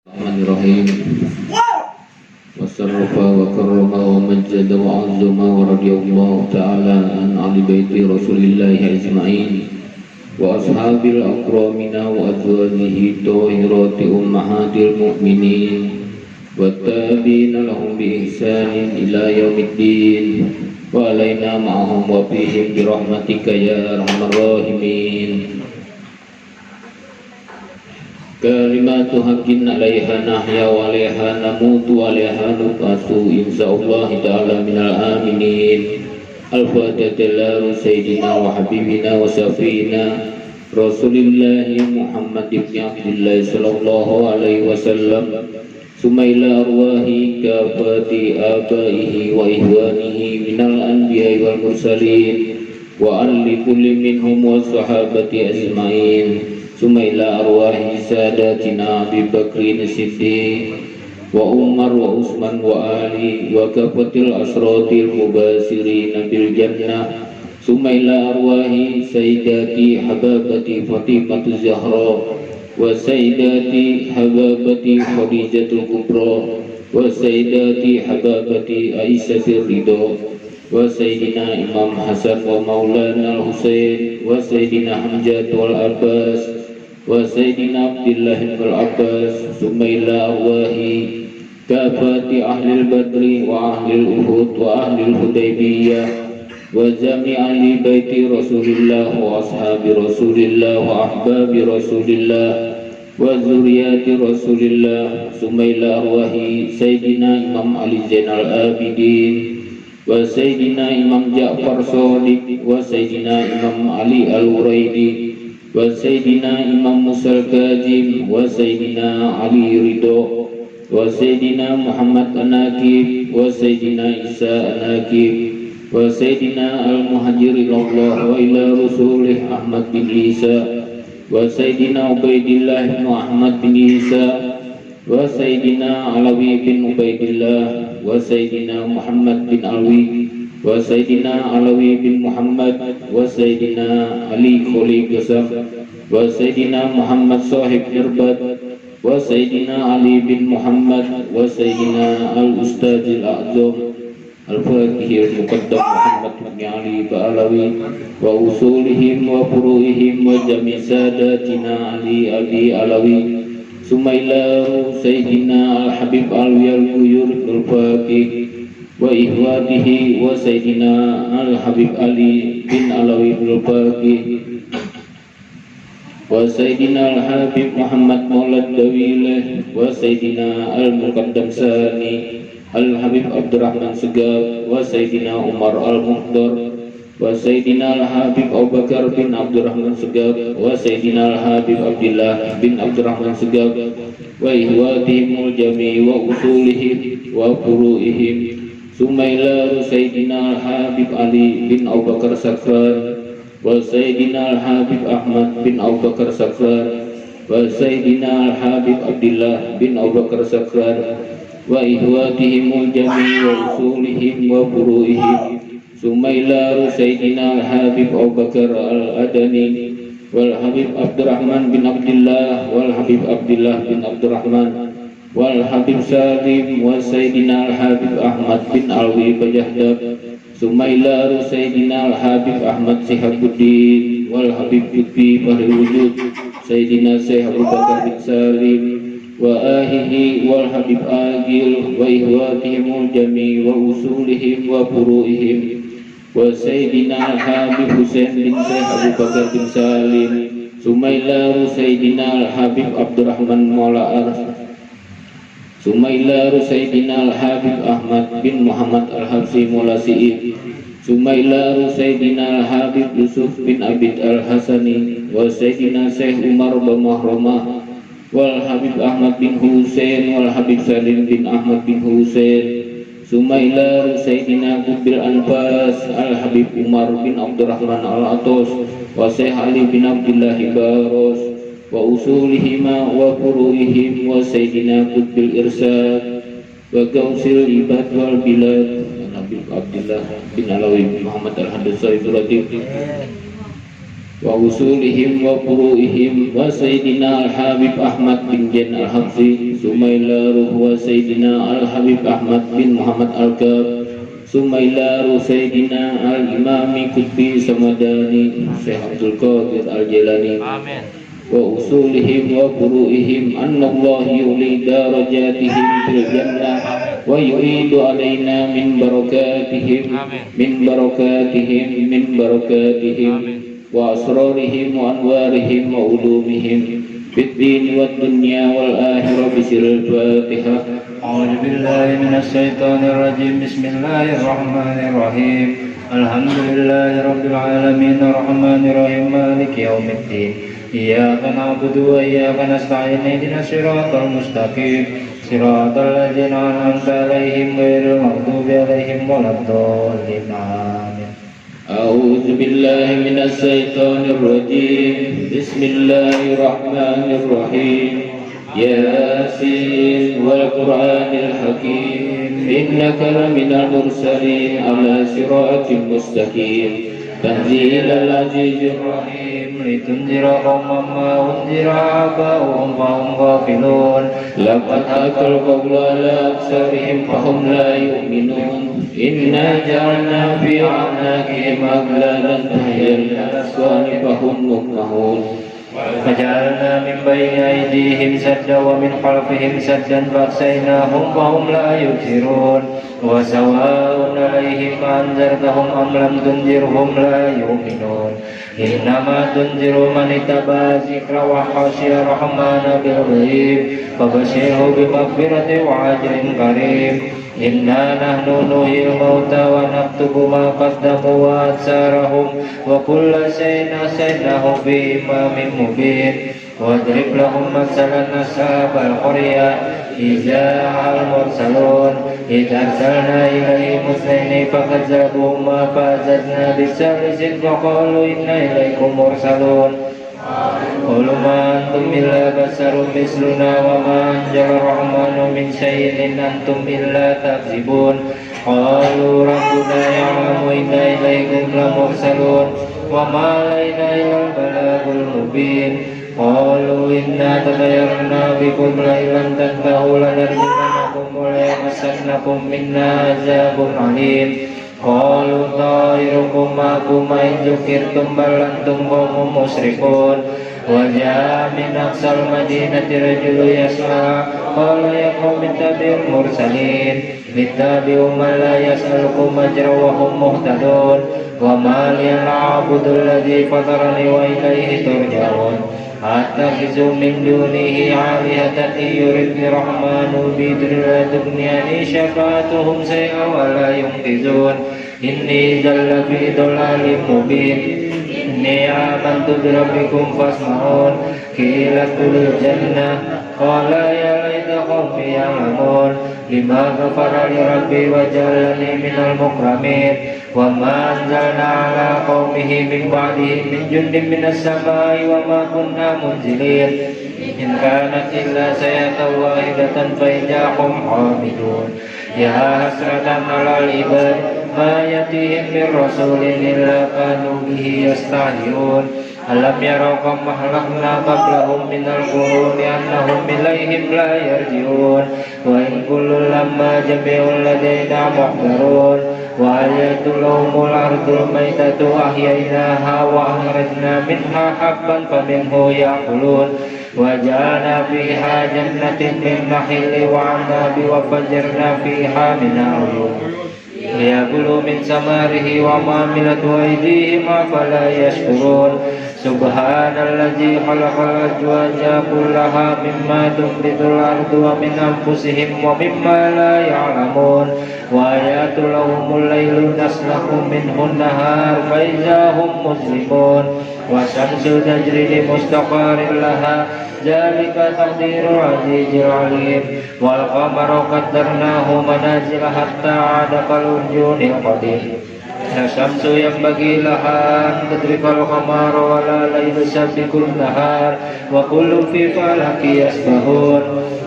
Bismillahirrahmanirrahim. Wasarrafa wa karrama wa majjada wa azzama wa radiyallahu ta'ala an ali baiti rasulillahi ajma'in wa ashabil akramina wa azwajihi tahirati ummahatil mu'minin wa tabi'ina lahum bi ihsanin ila yaumiddin wa alaina ma'ahum wa fihim bi rahmatika ya arhamar rahimin. Kalimatu haqqin 'alaiha nahya wa 'alaiha namutu wa 'alaiha nubasu insyaallah ta'ala minal aminin. Al-Fatihah sayyidina wa habibina wa safina Rasulillah Muhammad ibn Abdullah sallallahu alaihi wasallam. Summa ila arwahi kafati abaihi wa ihwanihi minal anbiya'i wal mursalin wa alli kulli minhum wa sahabati ajma'in. Summa ila arwahi sadatina Abi Bakrin Siddiq wa Umar wa Utsman wa Ali wa kafatil asratil mubasirin bil jannah. Summa ila arwahi sayyidati hababati Fatimah Zahra wa sayyidati hababati Khadijatul Kubra wa sayyidati hababati Aisyah Ridha wa sayyidina Imam Hasan wa Maulana Al-Husain wa sayyidina Hamzah wal Abbas wa sayyidina Abdullah bin Abbas. Summa ila arwahi kafati ahli al-badri wa ahli al-uhud wa ahli al-hudaybiyah wa jami'i baiti rasulillah wa ashabi rasulillah wa ahbabi rasulillah wa zuriyati rasulillah. Summa ila arwahi sayyidina Imam Ali Zainal Abidin wa sayyidina Imam Ja'far Shadiq wa sayyidina Imam Ali Al-Uraidi wa sayyidina Imam Musa Al-Kazim wa sayyidina Ali Ridho wa sayyidina Muhammad An-Nakib wa sayyidina Isa An-Nakib wa sayyidina Al-Muhajir ilallah wa ila Rasulih Ahmad bin Isa wa sayyidina Ubaidillah bin Ahmad bin Isa wa sayyidina Alawi bin Ubaidillah wa sayyidina Muhammad bin Alwi wa sayyidina Alawi bin Muhammad wa sayyidina Ali Kholi Qasam wa sayyidina Muhammad Sahib Irbat wa sayyidina Ali bin Muhammad wa sayyidina Al-Ustadz Al-A'zam Al-Fatihil Muqaddam Muhammad bin Ali Ba'alawi wa usulihim wa furu'ihim wa jami' sadatina Ali Abi Alawi. Summa ila sayyidina Al-Habib Alwi Al-Buyur Al-Faqih wa ihwatihi wa sayyidina Al-Habib Ali bin Alawi Al-Faqih wa sayyidina Al-Habib Muhammad Maulad Dawilah wa sayyidina Al-Muqaddam Sani Al-Habib Abdurrahman Segaf wa sayyidina Umar Al-Muhdar wa sayyidina Al-Habib Abu Bakar bin Abdurrahman Segaf wa sayyidina Al-Habib Abdullah bin Abdurrahman Segaf wa ihwatihim al-jami' wa usulihim wa furu'ihim. Summa ila sayyidina Al-Habib Ali bin Abu Bakar Sakran wa sayyidina Al-Habib Ahmad bin Abu Bakar Sakran wa sayyidina Al-Habib Abdullah bin Abu Bakar Sakran wa ihwatihim al-jami' wa usulihim wa furu'ihim. Summa ila sayyidina Al-Habib Abu Bakar Al-Adani wal Habib Abdurrahman bin Abdullah wal Habib Abdullah bin Abdurrahman wal Habib Salim wa sayyidina Al-Habib Ahmad bin Alwi Bajahdab. Summa ila sayyidina Al-Habib Ahmad Sihabuddin wal Habib Lutfi Fahri Wujud sayyidina Syekh Abu Bakar bin Salim wa ahihi wal Habib Agil wa ihwatihim al-jami' wa usulihim wa furu'ihim wa sayyidina Al-Habib Husain bin Syekh Abu Bakar bin Salim. Summa ila sayyidina Al-Habib Abdurrahman Maula Ars. Summa ila sayyidina Al-Habib Ahmad bin Muhammad Al-Habsi Maula Si'id. Summa ila sayyidina Al-Habib Yusuf bin Abid Al-Hasani wa sayyidina Syekh Umar bin Mahrumah wal Habib Ahmad bin Husain wal Habib Salim bin Ahmad bin Husain. Summa ila sayyidina Qutbil Anfas Al-Habib Umar bin Abdurrahman Al-Atos wa Syekh Ali bin Abdullah Baros wa usulihima wa furu'ihim wa sayyidina Qutbil Irsad wa Gausil Ibad wal Bilad Habib Abdullah bin Alawi bin Muhammad Al-Hadis Sayyidul Latif وأصولهم وفروعهم وسيدنا الحبيب أحمد بن جن الحفظي ثم إلى روح وسيدنا الحبيب أحمد بن محمد الكاب ثم إلى روح سيدنا الإمام قطبي سمداني شيخ عبد القادر الجيلاني وأصولهم وفروعهم أن الله يولي درجاتهم في الجنة ويعيد علينا من بركاتهم وأسرارهم وأنوارهم وعلومهم في الدين والدنيا والآخرة بسر الفاتحة. أعوذ بالله من الشيطان الرجيم. بسم الله الرحمن الرحيم. الحمد لله رب العالمين الرحمن الرحيم مالك يوم الدين. إياك نعبد وإياك نستعين اهدنا الصراط المستقيم صراط الذين أنعمت عليهم غير المغضوب عليهم ولا الضالين. آمين. أعوذ بالله من الشيطان الرجيم. بسم الله الرحمن الرحيم. ياسين والقرآن الحكيم إنك لمن المرسلين على صراط مستقيم تنزيل العزيز الرحيم لتنذر قوما ما أنذر آباؤهم فهم غافلون. لقد حق القول على أكثرهم فهم لا يؤمنون. إنا جعلنا في أعناقهم أغلالا فهي للأذقان فهم مقمحون. فجعلنا من بين أيديهم سدا ومن خلفهم سدا فأغشيناهم فهم لا يبصرون. وسواء عليهم أنذرتهم أم لم تنذرهم لا يؤمنون. إنما تنذر من اتبع الذكر وخشي الرحمن بالغيب فبشره بمغفرة وأجر كريم. إنا نحن نحيي الموتى ونكتب ما قدموا وآثارهم وكل شيء أحصيناه في إمام مبين. واضرب لهم مثلا أصحاب القرية إذ جاء المرسلون إذ أرسلنا إليهم اثنين فكذبوهما فأززنا بالثالث فقالوا إنا إليكم مرسلون. قالوا ما أنتم إلا بشر مثلنا وما أنزل الرحمن من شيء إن أنتم إلا تكذبون. قالوا ربنا يعلم إنا إليكم لمرسلون وما علينا إلا البلاغ المبين. قالوا إنا تطيرنا بكم لئن لم تنتهوا لنرجمنكم وليمسنكم منا عذاب أليم. قالوا طائركم معكم إن ذكرتم بل أنتم قوم مسرفون. وجاء من أقصى المدينة رجل يسعى قال يا قوم اتبعوا المرسلين اتبعوا من لا يسألكم أجرا وهم مهتدون. وما لي لا أعبد الذي فطرني وإليه ترجعون. أتخذ من دونه آلهة إن يردني الرحمن بضر لا تغن عني شفاعتهم شيئا ولا ينقذون. إني إذا لفي ضلال مبين. إني آمنت بربكم فاسمعون. قيل ادخلوا الجنة قال يا ليت قومي يعلمون لما غفر لي ربي وجعلني من المكرمين. وما أنزلنا على قومه من بعده من جند من السماء وما كنا منزلين. إن كانت إلا سيئة واحدة فإذا هم حامدون. يا حسرة على العباد ما يأتيهم من رسول إلا كانوا به يستهزئون. ألم يروا كم أهلكنا قبلهم من القرون أنهم إليهم لا يرجعون. وإن كل لما جميع لدينا محضرون. وآيات لهم الأرض الميتة أحييناها وأخرجنا منها حبا فمنه يأكلون. وجعلنا فيها جنة من نخيل وعناب وفجرنا فيها من عيون ليأكلوا من ثمره وما عملت أيديهم أفلا يشكرون. سبحان الذي خلق الأزواج كلها مما تنبت الأرض ومن أنفسهم ومما لا يعلمون. وآيات لهم الليل نسلخ منه النهار فإذا هم مظلمون. والشمس تجري لمستقر لها ذلك تقدير العزيز العليم. والقمر قدرناه منازل حتى عاد كالعرجون القديم. الشمس ينبغي لها أن تدرك القمر ولا ليل سابق النهار وكل في فلك يسبحون.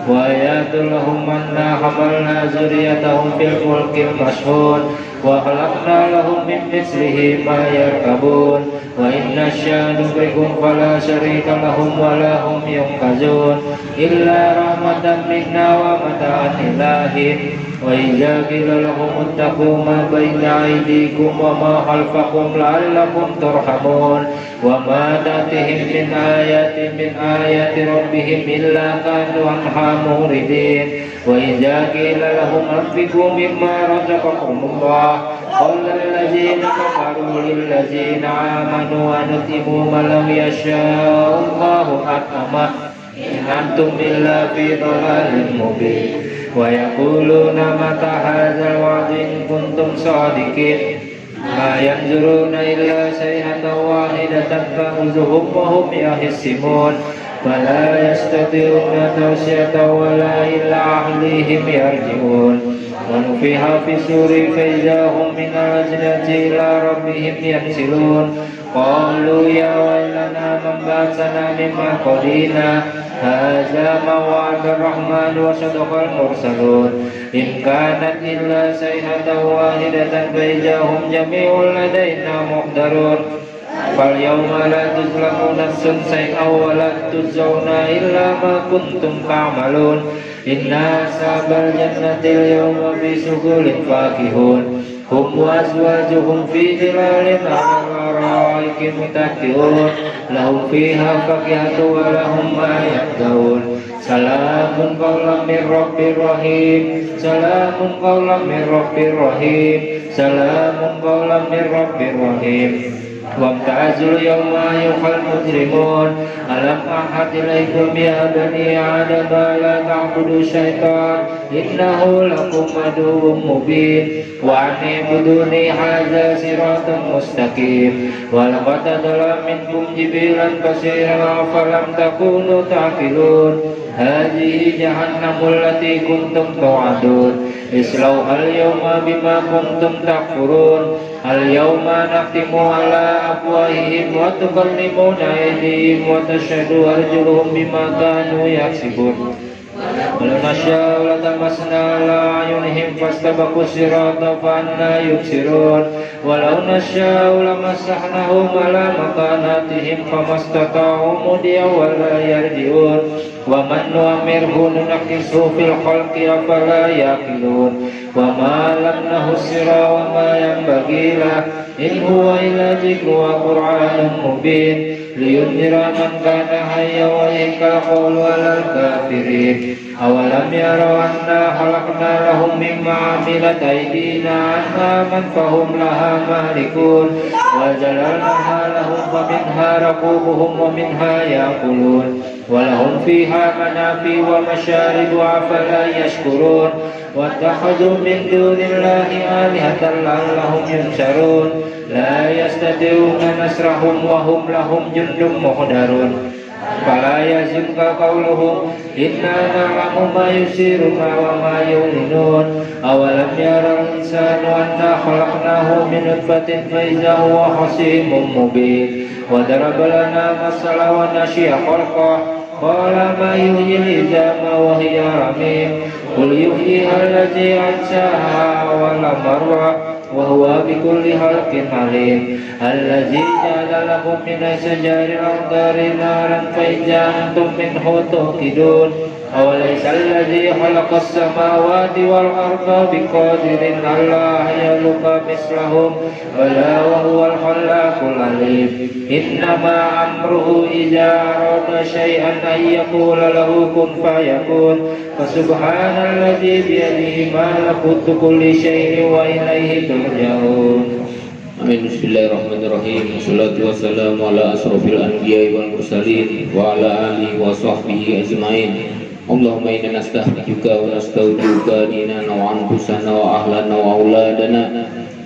وآيات آيات لهم أنا حملنا ذريتهم في الفلك المشحون وخلقنا لهم من مثله ما يركبون وإن نشأ نغرقهم فلا شريك لهم ولا هم ينقذون إلا رحمة منا ومتاعا إلى حين وإذا قيل لهم اتقوا ما بين أيديكم وما خلفكم لعلكم ترحمون وما تأتيهم من آيات ربهم إلا كانوا عنها معرضين وإذا قيل لهم أنفقوا مما رزقكم الله قال الذين كفروا للذين آمنوا أنطعم من لو يشاء الله أطعمه إن أنتم إلا في ضلال مبين ويقولون متى هذا الوعد إن كنتم صادقين ما ينظرون إلا صيحة واحدة تأخذهم وهم يخصمون فلا يستطيعون توصية ولا إلى أهليهم يرجعون ونفخ في الصور فإذا هم من الأجداث إلى ربهم ينسلون قالوا يا ويلنا من بعثنا من مرقدنا هذا ما وعد الرحمن وصدق المرسلون إن كانت إلا صيحة واحدة فإذا هم جميع لدينا محضرون فاليوم لا تظلم نفس شيئا ولا تجزون إلا ما كنتم تعملون إن أصحاب الجنة اليوم في سرور فاكهون هم وأزواجهم في ظلال على الأرائك متكئون لهم فيها فاكهة ولهم ما يدعون سلام قولا من رب رحيم سلام قولا من رب رحيم سلام قولا من رب رحيم وامتازوا اليوم أيها المجرمون ألم أعهد إليكم يا بني آدم لا تعبدوا الشيطان إنه لكم عدو مبين وأن اعبدوني هذا صراط مستقيم ولقد أضل منكم جبلا كثيرا فلم تكونوا تعقلون هذه جهنم التي كنتم توعدون اصلوها اليوم بما كنتم تكفرون اليوم نختم على أفواههم وتكلمنا أيديهم وتشهد أرجلهم بما كانوا يكسبون ولو نشاء لطمسنا على أعينهم فاستبقوا الصراط فأنى يبصرون ولو نشاء لمسحناهم على مكاناتهم فما استطاعوا مضيا ولا يرجعون ومن نؤمره ننكسه في الخلق أفلا يعقلون وما علمناه السر وما ينبغي له إن هو إلا ذكر وقرآن مبين لينذر من كان حيا ويحق القول على الكافرين أولم يروا أنا خلقنا لهم مما عملت أيدينا أنعاما فهم لها مالكون وذللناها لهم فمنها ركوبهم ومنها يأكلون ولهم فيها منافع ومشارب أفلا يشكرون واتخذوا من دون الله آلهة لعلهم ينصرون لا يستطيعون نصرهم وهم لهم جند محضرون فلا يحزنك قولهم إنا نعلم ما يسرون وما يعلنون أولم يرى الإنسان أنا خلقناه من نطفة فإذا هو خصيم مبين وضرب لنا مثلا ونسي خلقه قال ما يحيي العظام وهي رميم قل يحييها الذي أنشأها أول مرة وهو بكل خلق عليم الذي جعل لكم من الشجر الأخضر نارا فإذا أنتم منه توقدون أوليس الذي خلق السماوات والأرض بقادر على أن يخلق مثلهم بلى وهو الخلاق العليم إنما أمره إذا أراد شيئا أن يقول له كن فيكون فسبحان الذي بيده ملكوت كل شيء وإليه ترجعون. Amin. Bismillahirrahmanirrahim. Wassalatu wassalamu ala asrofil anbiya'i wal mursalin wa ala alihi wa sahbihi ajma'in. Allahumma inna nasta'fiduka wa nasta'uduka dinana wa anfusana wa ahlana wa auladana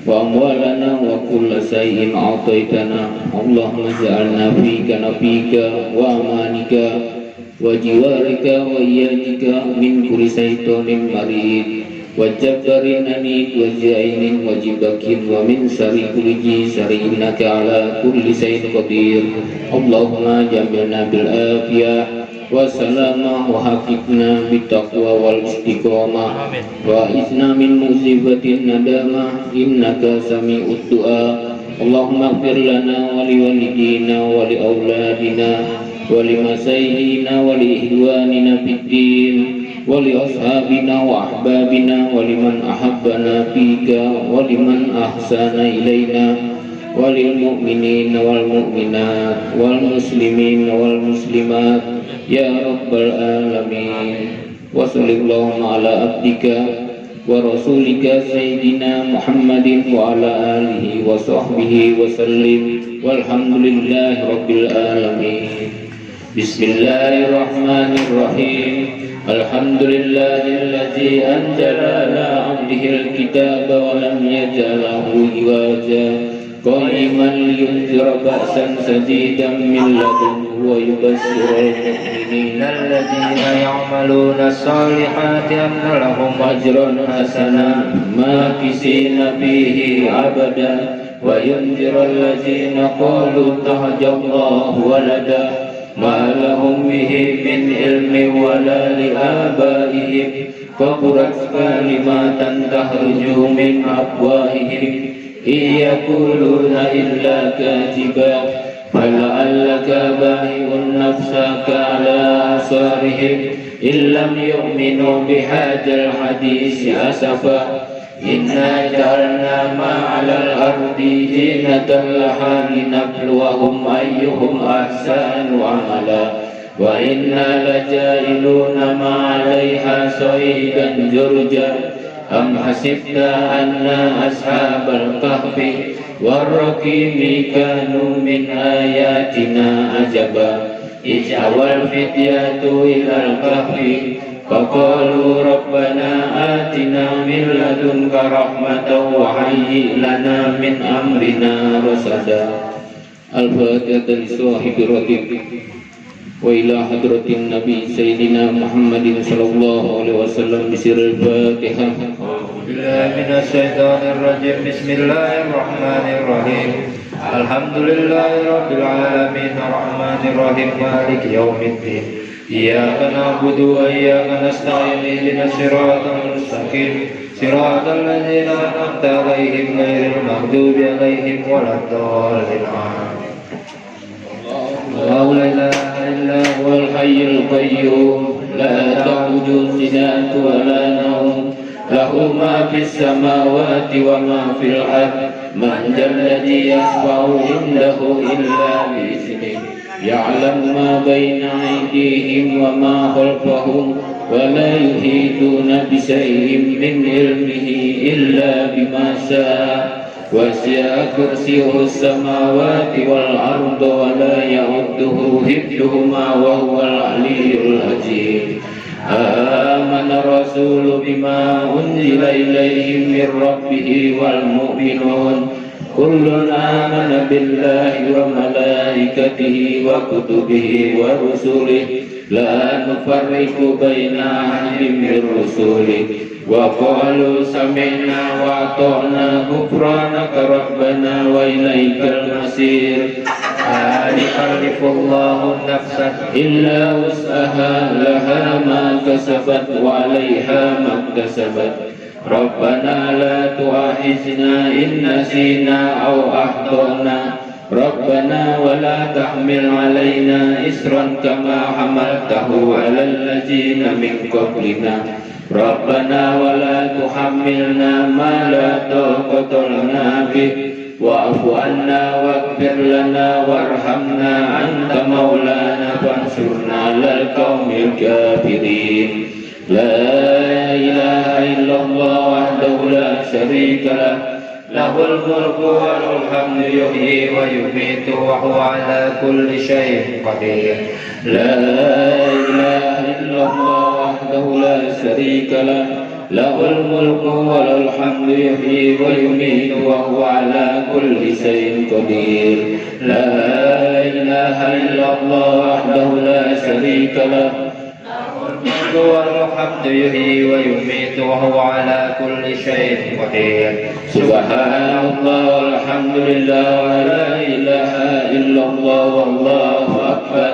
wa amwalana wa kulla shay'in a'taitana. Allahumma ja'alna fika nabika wa amanika wa jiwarika wa iyadika min kulli syaitonin marid wa jabbarin anid wa jainin wa jibakin wa min syarri kulli syarri innaka ala kulli syai'in qadir. Allahumma jamilna bil afiyah والسلامة وحققنا بالتقوى والاستقامة وإذنا من مصيبة الندامة إنك سميع الدعاء اللهم اغفر لنا ولوالدينا ولأولادنا ولمشايخنا ولإخواننا في الدين ولأصحابنا وأحبابنا ولمن أحبنا فيك ولمن أحسن إلينا وللمؤمنين والمؤمنات والمسلمين والمسلمات يا رب العالمين وصل اللهم على عبدك ورسولك سيدنا محمد وعلى آله وصحبه وسلم والحمد لله رب العالمين بسم الله الرحمن الرحيم الحمد لله الذي أنزل على عبده الكتاب ولم يجعل له عوجا قائما لينذر بأسا شديدا من لدنه ويبشر المؤمنين الذين يعملون الصالحات أن لهم أجرا حسنا ماكثين فيه أبدا وينذر الذين قالوا اتخذ الله ولدا ما لهم به من علم ولا لآبائهم كبرت كلمة تخرج من أفواههم إن يقولون إلا كاذبا فلعلك باخع نفسك على آثارهم إن لم يؤمنوا بهذا الحديث أسفا إنا جعلنا ما على الأرض زينة لها لنبلوهم أيهم أحسن عملا وإنا لجائلون ما عليها صعيدا جرجا أم حسبت أن أصحاب الكهف والرقيم كانوا من آياتنا عجبا إذ أوى الفتية إلى الكهف فقالوا ربنا آتنا من لدنك رحمة وهيئ لنا من أمرنا رشدا الفاتحة لصاحب الرتيب وإلى حضرة النبي سيدنا محمد صلى الله عليه وسلم بسر الفاتحة بالله من الشيطان الرجيم بسم الله الرحمن الرحيم الحمد لله رب العالمين الرحمن الرحيم مالك يوم الدين إياك نعبد وإياك نستعين اهدنا الصراط المستقيم صراط الذين أنعمت عليهم غير المغضوب عليهم ولا الضالين الله لا إله إلا هو الحي القيوم لا تأخذه سنة ولا نوم له ما في السماوات وما في الأرض من ذا الذي يشفع عنده إلا بإذنه يعلم ما بين أيديهم وما خلفهم ولا يحيطون بشيء من علمه إلا بما شاء وسع كرسيه السماوات والأرض ولا يؤوده حفظهما وهو العلي العظيم آمن الرسول بما أنزل إليه من ربه والمؤمنون كل آمن بالله وملائكته وكتبه ورسله لا نفرق بين أحد من رسله وقالوا سمعنا وأطعنا غفرانك ربنا وإليك المصير لا يكلف الله نفسا إلا وسعها لها ما كسبت وعليها ما اكتسبت ربنا لا تؤاخذنا إن نسينا أو أخطأنا ربنا ولا تحمل علينا إصرا كما حملته على الذين من قبلنا ربنا ولا تحملنا ما لا طاقة لنا به واعف عنا واغفر لنا وارحمنا أنت مولانا فانصرنا على القوم الكافرين لا إله إلا الله وحده لا شريك له له الملك وله الحمد يحيي ويميت وهو على كل شيء قدير لا إله إلا الله وحده لا شريك له له الملك وله الحمد يحيي ويميت وهو على كل شيء قدير لا إله إلا الله وحده لا شريك له والحمد يحيي ويميت وهو على كل شيء قدير سبحان الله والحمد لله ولا إله إلا الله والله أكبر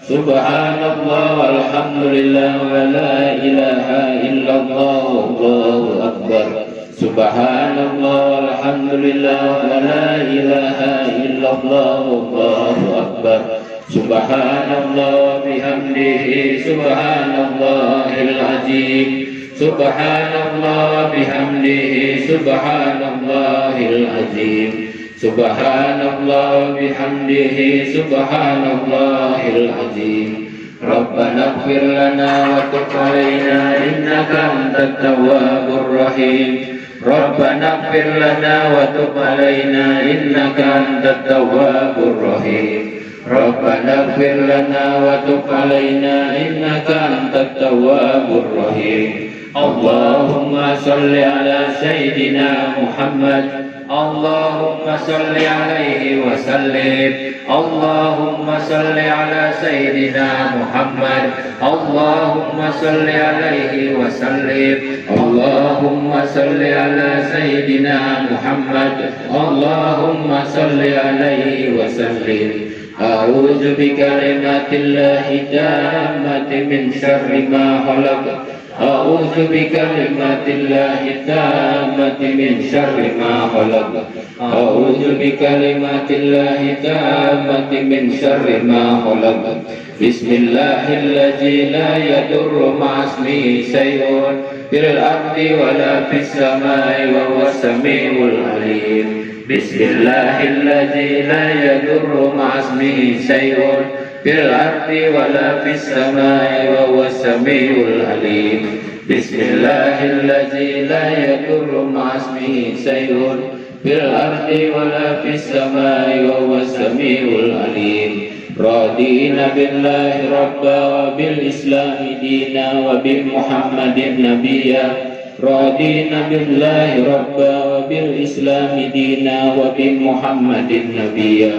Subhanallah walhamdulillah wa la ilaha illallah wallahu akbar. Subhanallah walhamdulillah wa la ilaha illallah wallahu akbar. Subhanallah bihamdihi subhanallahil azim. Subhanallah bihamdihi subhanallahil azim. Subhanallah bihamdihi subhanallahil azim. Rabbana ighfir lana wa tub alaina innaka antat tawwabur rahim. Rabbana ighfir lana wa tub alaina innaka antat tawwabur rahim. Rabbana ighfir lana wa tub alaina innaka antat tawwabur rahim. Allahumma salli ala Sayyidina Muhammad. Allahumma salli alaihi wa sallim. Allahumma salli ala Sayyidina Muhammad. Allahumma salli alaihi wa sallim. Allahumma salli ala Sayyidina Muhammad. Allahumma salli alaihi wa sallim. A'udzu bikalimatillahi tammati min syarri ma khalaq. A'udzu bikalimatillahi tammati min syarri ma khalaq. A'udzu bikalimatillahi tammati min syarri ma khalaq. Bismillahilladzi la yadurru ma'asmihi syai'un fil ardi wala fis samai wa huwas samiul alim. Bismillahilladzi la yadurru ma'asmihi syai'un fil ardi wala fis samai wa huwas samiul alim. Bismillahilladzi la yadurru ma'asmihi syai'un fil ardi wala fis samai wa huwas samiul alim. Radina billahi rabba wa bil islami dina wa bi Muhammadin nabiyya. Radina billahi rabba wa bil islami dina wa bi Muhammadin nabiyya.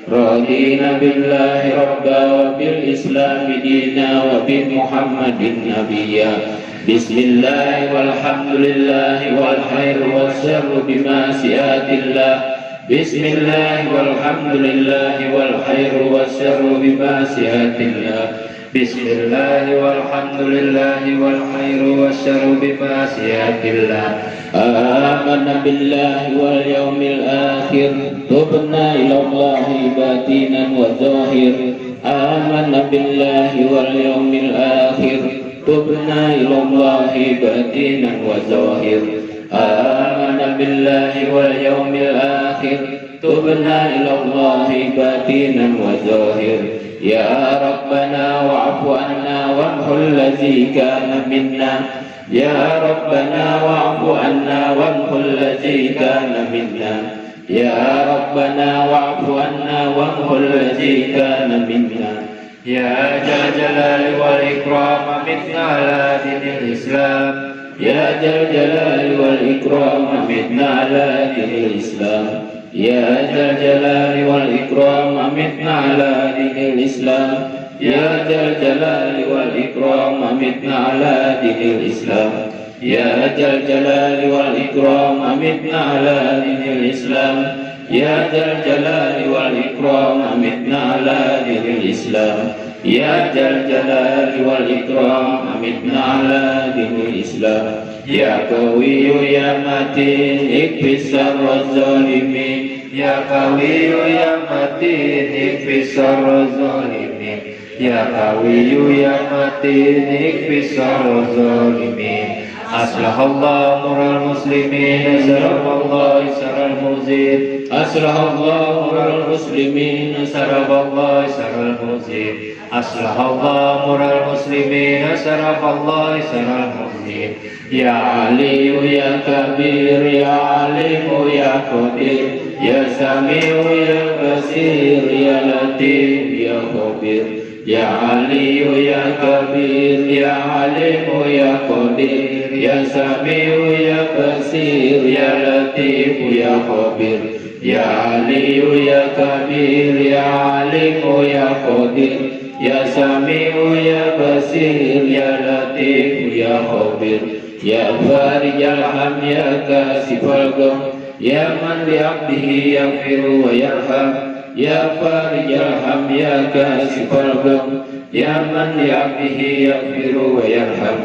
Radina billahi rabba wa bil islami dina wa bi Muhammadin nabiyya. Bismillah walhamdulillah wal khair wasyarru bimasyiatillah. Bismillah walhamdulillah wal khair wasyarru bimasyiatillah. Bismillah walhamdulillah wal khair wasyarru bimasyiatillah. Amanna billahi wal yawmil akhir. Tubna ilallahi batinan wa zahir. Amanna billahi wal yawmil akhir. Tubna ilallahi batinan wa zahir. Amanna billahi wal yawmil akhir. Tubna ilallahi batinan wa zahir. Ya Rabbana wa'fu anna wamhul ladzi kana minna. Ya Rabbana wa'fu anna wamhul ladzi kana minna. Ya Rabbana wa'fu anna wamhul ladzi kana minna. Ya Jal Jalali wal Ikram amitna ala dinil Islam. Ya Jal Jalali wal Ikram amitna ala dinil Islam. Ya Jal Jalali wal Ikram amitna ala dinil Islam. Ya Jal Jalali wal Ikram amitna ala dinil Islam. Ya Jal Jalali wal Ikram amitna ala dinil Islam. Ya Jal Jalali wal Ikram amitna ala dinil Islam. Ya Jal Jalali wal Ikram amitna ala dinil Islam. Ya Qawiyyu ya Matin ikfis syarra zalimin. Ya Qawiyyu ya Matin ikfis syarra zalimin. Ya Qawiyyu ya Matin ikfis syarra zalimin. Aslahallahu mural muslimin. Asalahallahu saral muzid. Aslahallahu mural muslimin. Asalahallahu saral muzid. Aslahallahu mural muslimin. Asalahallahu saral muzid. Ya Aliyu ya Kabir. Ya Alimu ya Qadir. Ya Sami'u ya Basir. Ya Latif ya Khabir. Ya Aliyu ya Kabir. Ya Alimu ya Qadir. Ya Sami'u ya Basir. Ya Latif ya Khabir. Ya Aliyu ya Kabir. Ya Alimu ya Qadir. Ya Sami'u ya Basir. Ya Latif ya Khabir. Ya Farijal Ham ya Kasifal Gham. Ya man li abdihi yaghfiru wa yarham. يا فارج الهم يا كاشف الغم يا من لعبده يغفر ويرحم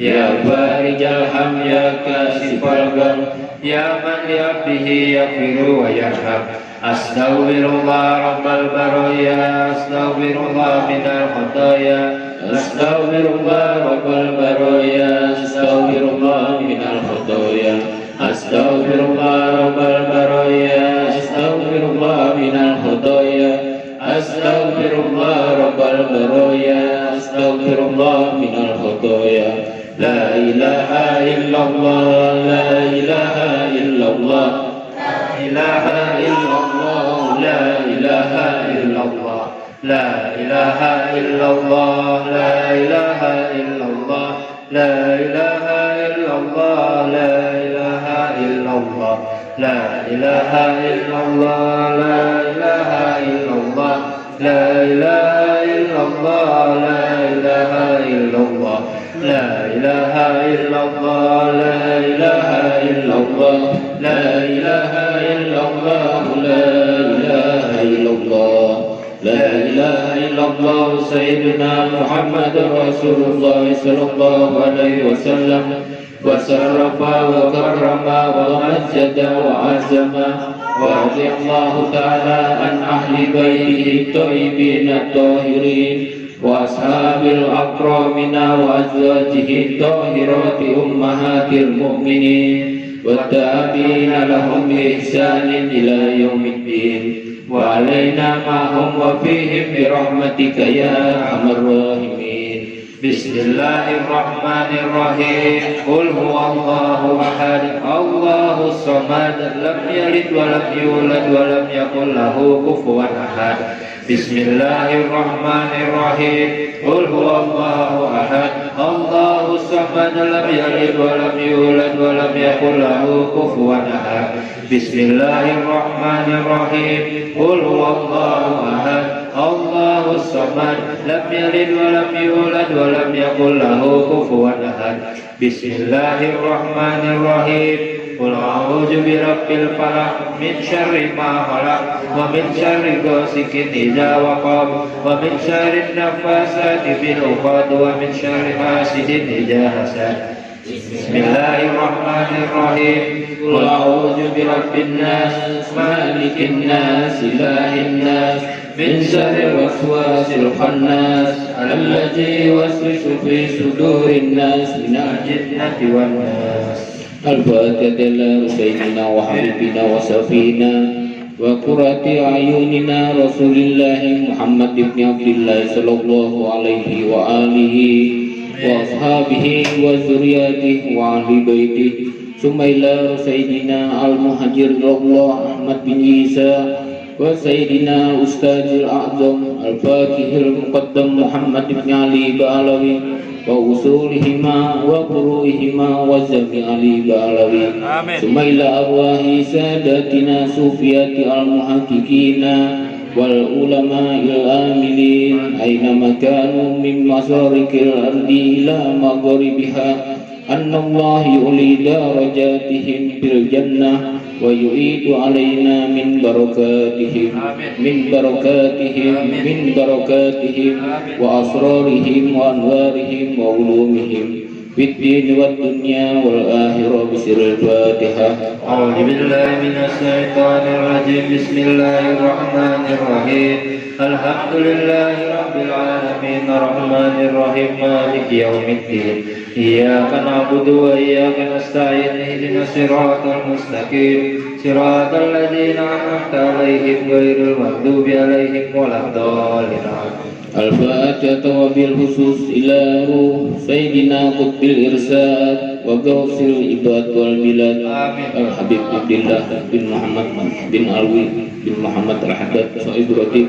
يا فارج الهم يا كاشف الغم يا من لعبده يغفر ويرحم أستغفر الله رب البرايا أستغفر الله من الخطايا أستغفر الله رب البرايا أستغفر الله من الخطايا أستغفر الله رب البرايا أستغفر الله من الخطايا أستغفر الله رب البرايا أستغفر الله من الخطايا لا إله إلا الله لا إله إلا الله لا إله إلا الله لا إله إلا الله لا إله إلا الله لا إله إلا الله لا إله إلا الله لا إله إلا الله لا إله إلا الله لا إله إلا الله لا إله إلا الله لا إله إلا الله لا إله إلا الله لا إله إلا الله لا إله إلا الله لا إله إلا الله لا إله إلا الله سيدنا محمد رسول الله صلى الله عليه وسلم وشرف وكرم ومجد وعزم ورضي الله تعالى عن أهل بيته الطيبين الطاهرين وأصحاب الأكرمين وأزواجه الطاهرات أمهات المؤمنين والتابعين لهم بإحسان إلى يوم الدين وعلينا معهم وفيهم برحمتك يا أرحم الراحمين بسم الله الرحمن الرحيم قل هو الله أحد الله الصمد لم يلد ولم يولد ولم يكن له كفوا أحد بسم الله الرحمن الرحيم قل هو الله أحد الله الصمد لم يلد ولم يولد ولم يكن له كفوا أحد بسم الله الرحمن الرحيم قل هو الله أحد الله الصمد لم يلد ولم يولد ولم يكن له كفوا أحد بسم الله الرحمن الرحيم قل أعوذ برب الفلق من شر ما خلق ومن شر غاسق إذا وقب ومن شر النفاثات في العقد ومن شر حاسد إذا حسد بسم الله الرحمن الرحيم قل أعوذ برب الناس مالك الناس إله الناس من شر الوسواس الخناس الذي يوسوس في صدور الناس من الجنة والناس الفاتحة لسيدنا وحبيبنا وسفينا وقرة أعيننا رسول الله محمد بن عبد الله صلى الله عليه وآله وأصحابه وذرياته وأهل بيته ثم إلى سيدنا المهاجر الله أحمد بن عيسى وسيدنا أستاذ الأعظم الفاتح المقدم محمد بن علي بعلوي وأصولهما وفروعهما وجميع علي بعلوي ثم إلى أرواح ساداتنا صوفيات المحققين والعلماء العاملين أينما كانوا من مشارق الأرض إلى مغاربها أن الله يعلي درجاتهم في الجنة ويعيد علينا من بركاتهم من بركاتهم وأسرارهم وأنوارهم وعلومهم في الدين والدنيا والآخرة بسر الفاتحة. أعوذ بالله من الشيطان الرجيم بسم الله الرحمن الرحيم الحمد لله رب العالمين الرحمن الرحيم مالك يوم الدين إياك نعبد وإياك نستعين اهدنا الصراط المستقيم صراط الذين أنعمت عليهم غير المغضوب عليهم ولا الضالين. الفاتحة وبالخصوص إلى روح سيدنا قطب الإرشاد وغوث العباد والبلاد الحبيب عبد الله بن محمد بن علوي بن محمد الحداد صاحب الرتيب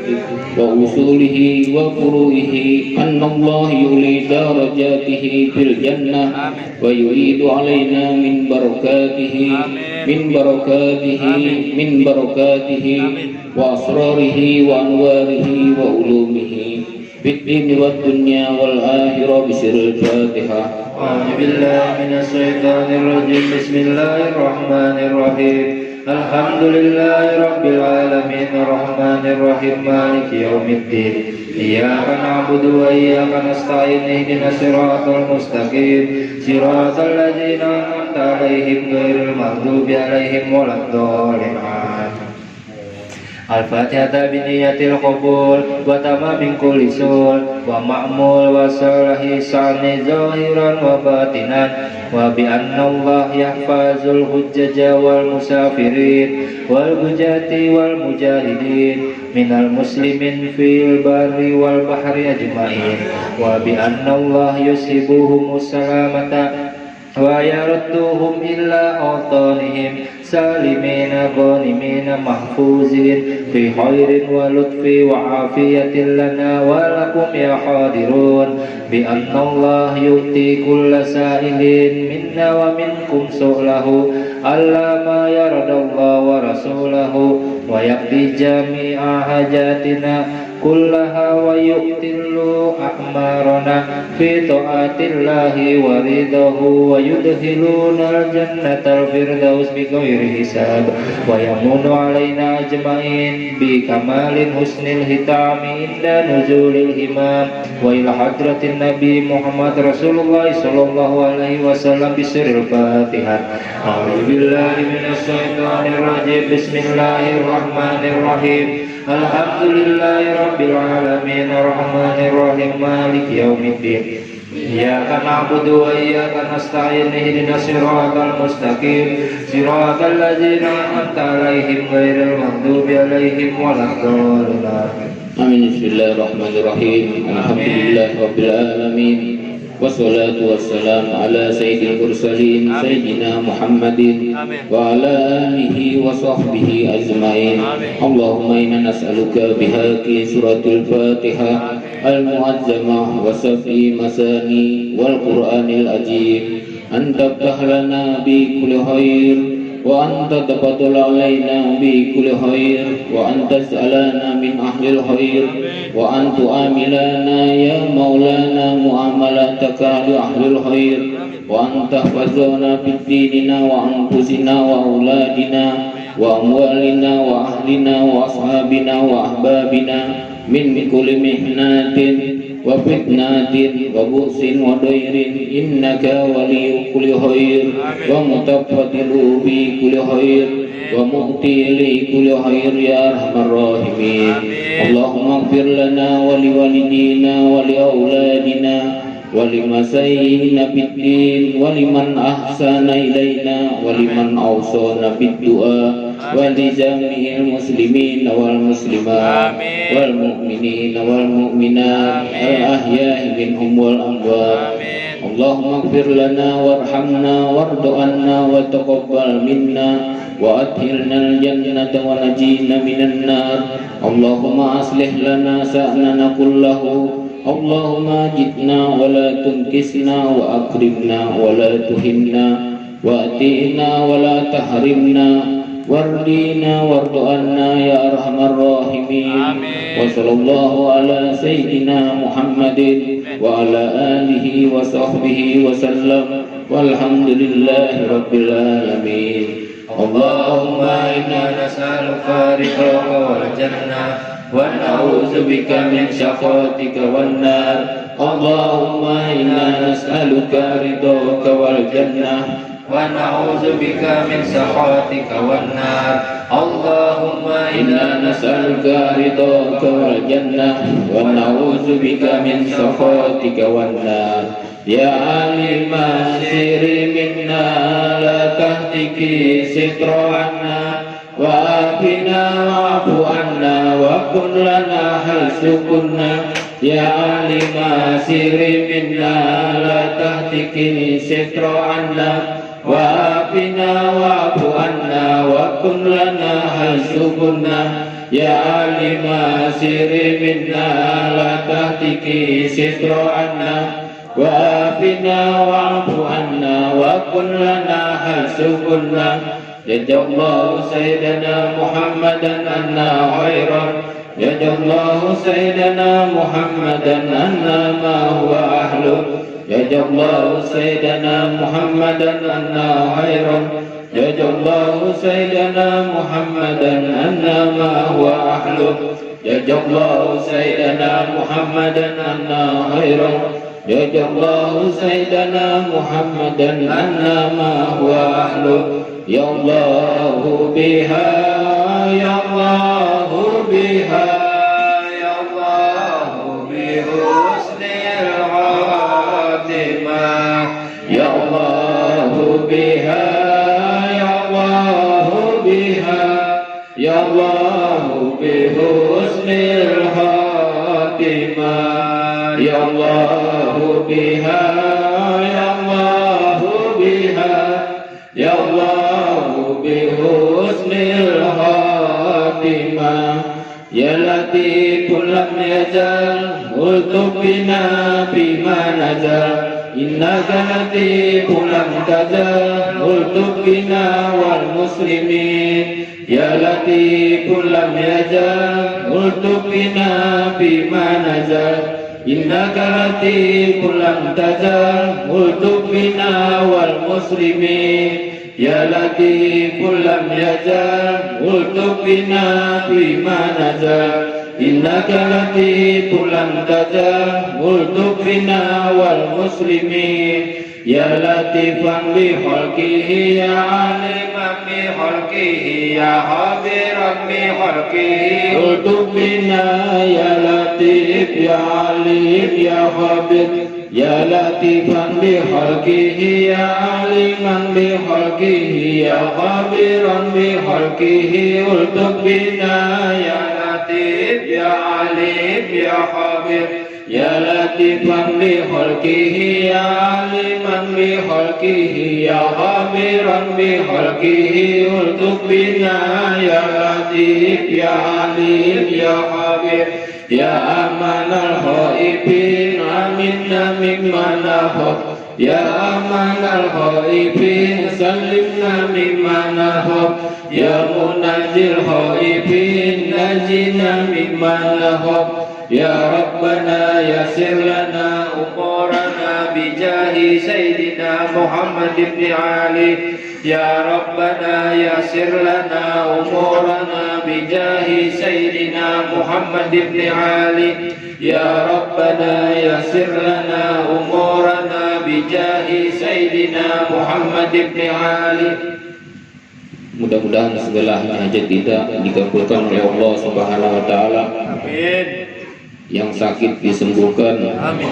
وأصوله وفروعه أن الله يعلي درجاته في الجنة ويعيد علينا من بركاته وأسراره وأنواره وعلومه في الدين والدنيا والآخرة بسر الفاتحة. أعوذ بالله من الشيطان الرجيم بسم الله الرحمن الرحيم Alhamdulillahi Rabbil Alamin Ar-Rahmanir Rahim Maliki Yawmiddin Iyyaka na'budu wa iyyaka nasta'in ihdinas siratal mustaqim siratal ladzina an'amta 'alaihim ghairil maghdubi 'alaihim waladdallin. Al-Fatihah biniyatil qabul wa tamamin kulli sul wa ma'mul wa salahi sa'ni zahiran wa batinan wa bi anna Allah yahfazul hujjaja wal musafirin wal hujjati wal mujahidin minal muslimin fil barri wal bahri ajma'in wa bi anna Allah yusibuhum salamata wa yarudduhum illa awtanihim salimina ghanimina mahfuzin fi khairin wa lutfi wa afiyatin lana wa lakum ya hadirun bi anna Allah yu'ti kulla sa'ilin minna wa minkum su'lahu alla ma yaradallahu wa rasulahu wa yaqdi jami'a hajatina kullaha wa yuqtillu a'marana fi ta'atillahi wa ridahu wa yudkhiluna al-jannatal firdaus bi ghairi hisab wa yamunu alaina ajma'in bi kamalin husnil hitami inda nuzulil himam wa ila hadratin nabi Muhammad Rasulullah sallallahu alaihi wasallam bi sirril Fatihah. A'udzu billahi minasy syaithanir rajim. Bismillahirrahmanirrahim. Alhamdulillahi Rabbil Alamin Ar-Rahmanir Rahim Maliki Yawmiddin Iyyaka na'budu wa iyyaka nasta'in ihdinas siratal mustaqim siratal ladzina an'amta 'alaihim ghairil maghdubi 'alaihim waladdallin. Amin. Bismillahirrahmanirrahim. Alhamdulillahi Rabbil Alamin. Wassalatu wassalamu ala sayyidil mursalin sayyidina Muhammadin wa ala alihi wa sahbihi ajma'in. Allahumma inna nas'aluka bihaqi suratul Fatihah al-mu'azzamah wa safi masani wal Qur'anil ajib an taftah lana bi kulli khair wa anta tafaddal alaina bi kulli khair wa anta tas'alana min ahlil khair wa antu amilana ya maulana muamalataka li ahlil khair wa anta fazana fid dinina wa anfusina wa auladina wa amwalina wa ahlina wa ashabina wa ahbabina min kulli mihnatin wa fitnatin wa bu'sin wa dairin innaka waliyyu kulli khair wa mutaffadilu bi kulli khair wa mu'ti li kulli khair ya arhamar rahimin. Allahumma ighfir lana wa li walidina wa li auladina wa li masayyina fid din wa liman ahsana ilaina wa liman awsana bid du'a wa li jami'il muslimin wal muslimat wal mu'minin wal mu'minat al ahya'i minhum wal amwat. Allahumma ighfir lana warhamna warda anna wa taqabbal minna wa adkhilna al-jannata wa najina minan nar. Allahumma aslih lana sa'nana kullahu. Allahumma jidna wa la tunkisna wa akrimna wa la tuhinna wa atina wa la tahrimna wardina warda anna ya arhamar rahimin. Wa sallallahu ala sayyidina Muhammadin wa ala alihi wa sahbihi wa sallam walhamdulillahi rabbil alamin. Allahumma inna nas'aluka ridhaka wal jannah wa na'udzu bika min syakhatika wan nar. Allahumma inna nas'aluka ridhaka wal jannah wa na'udzu bika min sakhatika wan nar. Allahumma inna nas'aluka ridhaka wal jannah wa na'udzu bika min sakhatika wan nar. Ya alima sirri minna la tahtiki sitra anna wa afina wa'fu anna wa kun lana haythu kunna. Ya alima sirri minna la tahtiki sitra anna wa afina wa'fu anna wa kun lana haythu kunna. Ya alima sirri minna la tahtiki sitra anna wa afina wa'fu anna wa kun lana haythu kunna. Jazallahu sayyidana Muhammadan anna khairan. Jazallahu sayyidana Muhammadan anna ma huwa ahlu. Jazallahu sayyidana Muhammadan anna khairan. jazakallahu sayyidana Muhammadan anna ma huwa ahlu jazakallahu sayyidana Muhammadan anna khairan jazakallahu sayyidana Muhammadan anna ma huwa ahlu ya Allahu biha ya Allahu biha ya Allahu bi husnil khatimah ya Allahu biha ya Allahu biha ya Allahu bi husnil khatimah ya Allahu biha ya Allahu biha ya Allahu bi husnil khatimah ya latifun lam yazal ultufina bima nazal innaka latifun lam tazal ultufina wal muslimin ya latifun lam yazal ultufina bima nazal innaka latifun lam tazal ultufina wal muslimin ya latifun lam yazal ultufina bima nazal innaka latifun lam tazal ultufina wal muslimin ya latifan bi khalqihi ya aliman bi khalqihi ya khabiran bi khalqihi ultufina ya latif ya alim ya khabir ya latifan bi khalqihi ya aliman bi khalqihi ya khabiran bi khalqihi ultufina ya latif ya alim ya khabir ya latifan bi khalqihi ya aliman bi khalqihi ya khabiran bi khalqihi ultufina ya latif ya alim ya khabir ya amanal khaifin aminna mimma nakhaf ya amanal khaifin sallimna mimma nakhaf ya munajjil khaifin najina mimma nakhaf ya rabbana yassir lana umurana bijahi sayyidina Muhammad ibn Ali ya rabbana yassir lana umurana bijahi sayyidina Muhammad ibn Ali ya rabbana yassir lana umurana bijahi sayyidina Muhammad ibn Ali. Mudah-mudahan segala hajat kita dikabulkan oleh Allah Subhanahu wa taala. Amin. Yang sakit disembuhkan. Amin.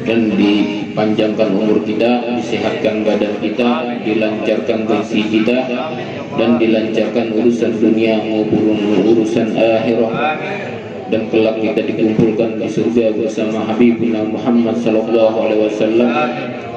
Dan dipanjangkan umur kita, disehatkan badan kita, dilancarkan rezeki kita, dan dilancarkan urusan dunia maupun urusan akhirat. Dan kelak kita dikumpulkan di surga bersama Habibuna Muhammad sallallahu alaihi wasallam.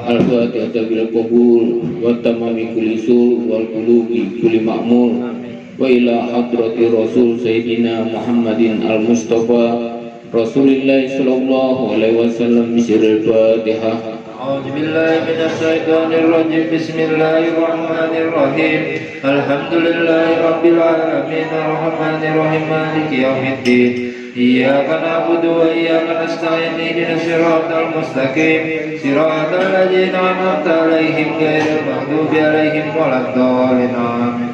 Al-Fatihah bil qabul wa tamami kulli sul wal qulubi kulli ma'mur wa ila hadrati Rasul Sayyidina Muhammadin al-Mustafa Rasulillah sallallahu alaihi wasallam bisiril Fatihah. A'udzu billahi minasy syaithanir rajim. Bismillahirrahmanirrahim. Alhamdulillahi rabbil alamin arrahmanir rahim maliki yaumiddin. Iyyaka na'budu wa iyyaka nasta'in ihdinas siratal mustaqim siratal ladzina an'amta 'alaihim ghairil maghdubi 'alaihim waladdallin. Amin.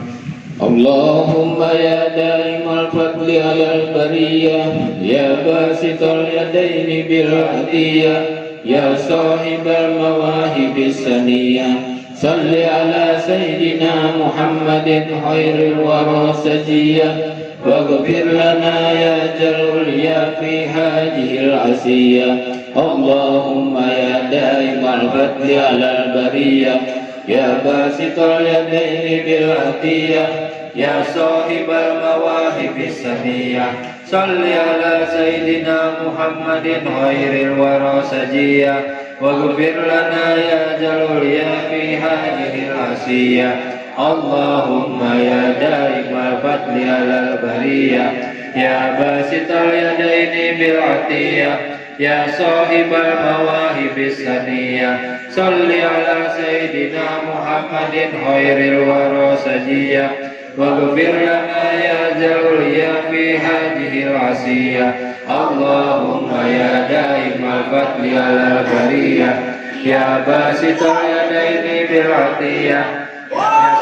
Allahumma ya daimal fadli 'alal bariyah ya basital yadaini bil hadiyah ya sahibal mawahibis saniyah salli ala sayyidina Muhammadin khairil wara sajiyah waghfir lana ya jalul ya fi hadhil asiyah. Allahumma ya daimal fadli 'alal bariyah ya basital yadaini bil hadiyah ya sahibal mawahibis saniyah salli ala sayyidina Muhammadin khairil wara sajiyah waghfir lana ya jalul ya fi hadhil asiyah. Allahumma ya daimal fadli 'alal bariyah ya basital yadaini bil atiyah ya sahibal mawahibis saniyah salli ala sayyidina Muhammadin khairil wara sajiyah waghfir lana ya jalul ya fi hadhil asiyah. Allahumma ya daimal fadli 'alal bariyah ya basital yadaini bil atiyah ya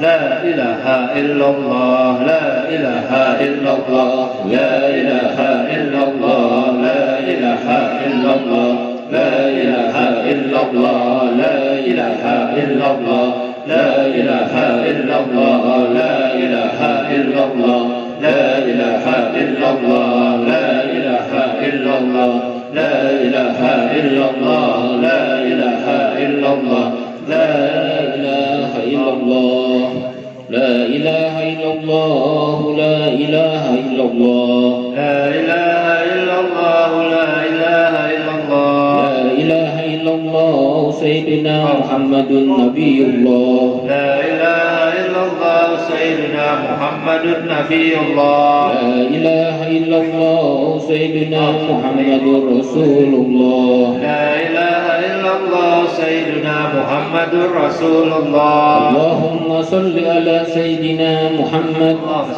لا إله إلا الله لا إله إلا الله لا إله إلا الله لا إله إلا الله لا إله إلا الله لا إله إلا الله لا إله إلا الله لا إله إلا الله لا إله إلا الله لا إله إلا الله لا إله إلا الله لا إله إلا الله لا إله إلا الله لا إله إلا الله لا إله إلا الله لا إله إلا الله لا إله إلا الله لا إله إلا الله سيدنا محمد نبي الله لا إله إلا الله سيدنا محمد نبي الله لا إله إلا الله سيدنا محمد رسول الله لا إله إلا الله سيدنا محمد رسول الله اللهم صل على سيدنا محمد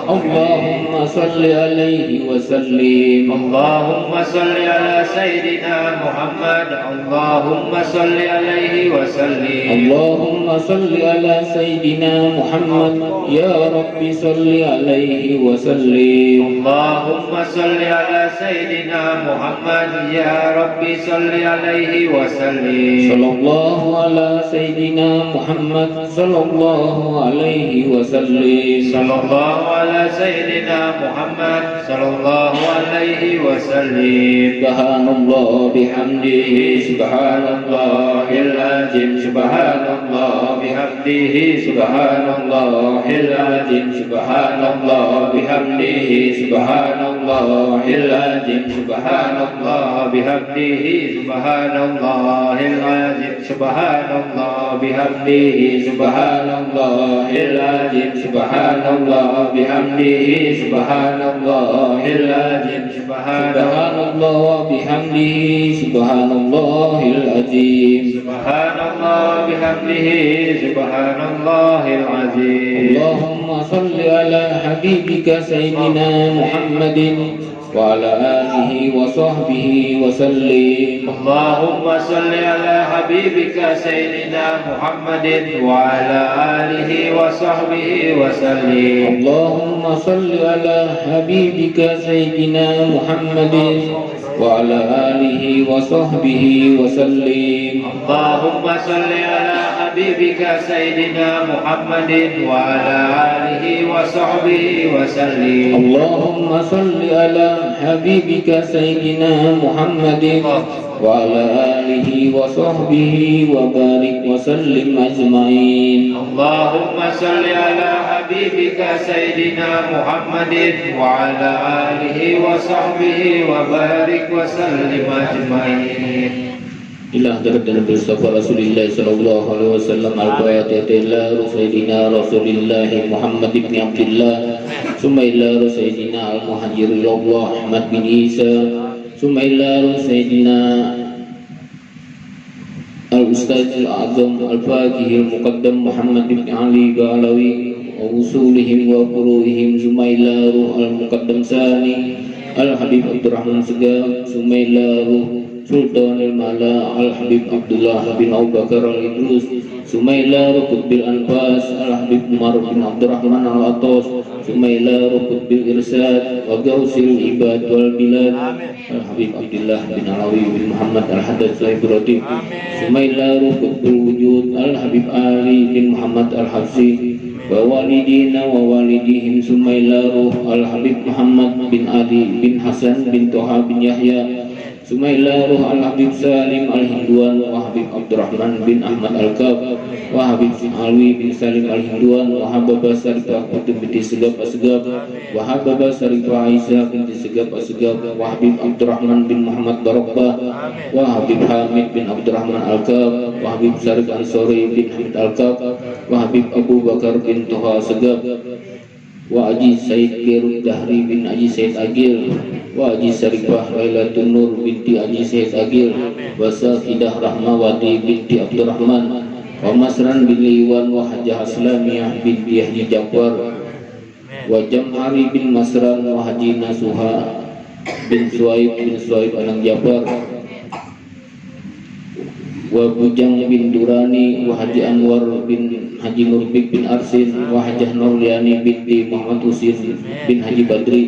اللهم صل عليه وسلم اللهم صل على سيدنا محمد اللهم صل عليه وسلم اللهم صل على سيدنا محمد يا رب صل عليه وسلم اللهم صل على سيدنا محمد يا رب صل عليه وسلم صلى الله على سيدنا محمد صلى الله عليه وسلم صلى الله على سيدنا محمد صلى الله عليه وسلم سبحان الله بحمده سبحان الله العظيم سبحان الله بحمده سبحان الله العظيم سبحان الله بحمده سبحان الله العظيم سبحان الله بحمده سبحان الله العظيم سبحان الله بحمده سبحان الله العظيم سبحان الله بحمده سبحان الله العظيم سبحان الله بحمده سبحان الله العظيم سبحان الله بحمده سبحان الله العظيم اللهم صل على حبيبك سيدنا محمد وعلى آله وصحبه وسلم اللهم صل على حبيبك سيدنا محمد وعلى آله وصحبه وسلم اللهم صل على حبيبك سيدنا محمد وعلى آله وصحبه وسلم اللهم صل على حبيبك سيدنا محمد وعلى آله وصحبه وسلم اللهم صل على حبيبك سيدنا محمد وعلى آله وصحبه وبارك وسلم أجمعين اللهم صل على حبيبك سيدنا محمد وعلى آله وصحبه وبارك وسلم أجمعين إلى حضرة النبي صلى Rasulillah sallallahu alaihi wasallam al-Fatihah Sayyidina Rasulillah Muhammad ibn Abdullah summa ila Sayyidina al-Muhajir Allah Ahmad bin Isa summa ila Sayyidina al-Ustaz al-Azam al-Faqih al-Muqaddam Muhammad ibn Ali Ba'alawi wa usulihim wa furu'ihim summa ila al-Muqaddam Sani al-Habib Abdurrahman Segaf summa ila Sultan al-Mala al-Habib Abdullah bin Abu Bakar al-Idrus Sumaila Rukut bil Anfas al-Habib Umar bin Abdurrahman al-Atos Sumaila Rukut bil Irsad wa Gausil Ibad wal Bilad al-Habib Abdullah bin Alawi bin Muhammad al-Haddad Sahib Rotib Sumaila Rukut bil Wujud al-Habib Ali bin Muhammad al-Hafsi wa walidina wa walidihim Sumaila Ruh al-Habib Muhammad bin Ali bin Hasan bin Toha bin Yahya Sumaila Ruh al-Habib Salim al-Hinduan wa Habib Abdurrahman bin Ahmad al-Kab wa Habib Alwi bin Salim al-Hinduan wa Hababa Sarifah binti Segap Asegab wa Hababa Sarifah Aisyah binti Segap Asegab wa Habib Abdurrahman bin Muhammad Barokbah wa Habib Hamid bin Abdurrahman al-Kab wa Habib Sarif Ansori bin Hamid al-Kab wa Habib Abu Bakar bin Toha Segab wa Haji Said Kirut Dahri bin Haji Said Agil wa Haji Sarifah Lailatun Nur binti Haji Said Agil wa Safidah Rahmawati binti Abdurrahman wa Masran bin Liwan wa Hajah Aslamiyah binti Haji Jafar wa Jam'ari bin Masran wa Haji Nasuha bin Suhaib Anang Jafar wa Bujang bin Durani wa Haji Anwar bin Haji Nurbik bin Arsin, wa Hajah Nurliani binti Muhammad Husin bin Haji Badri,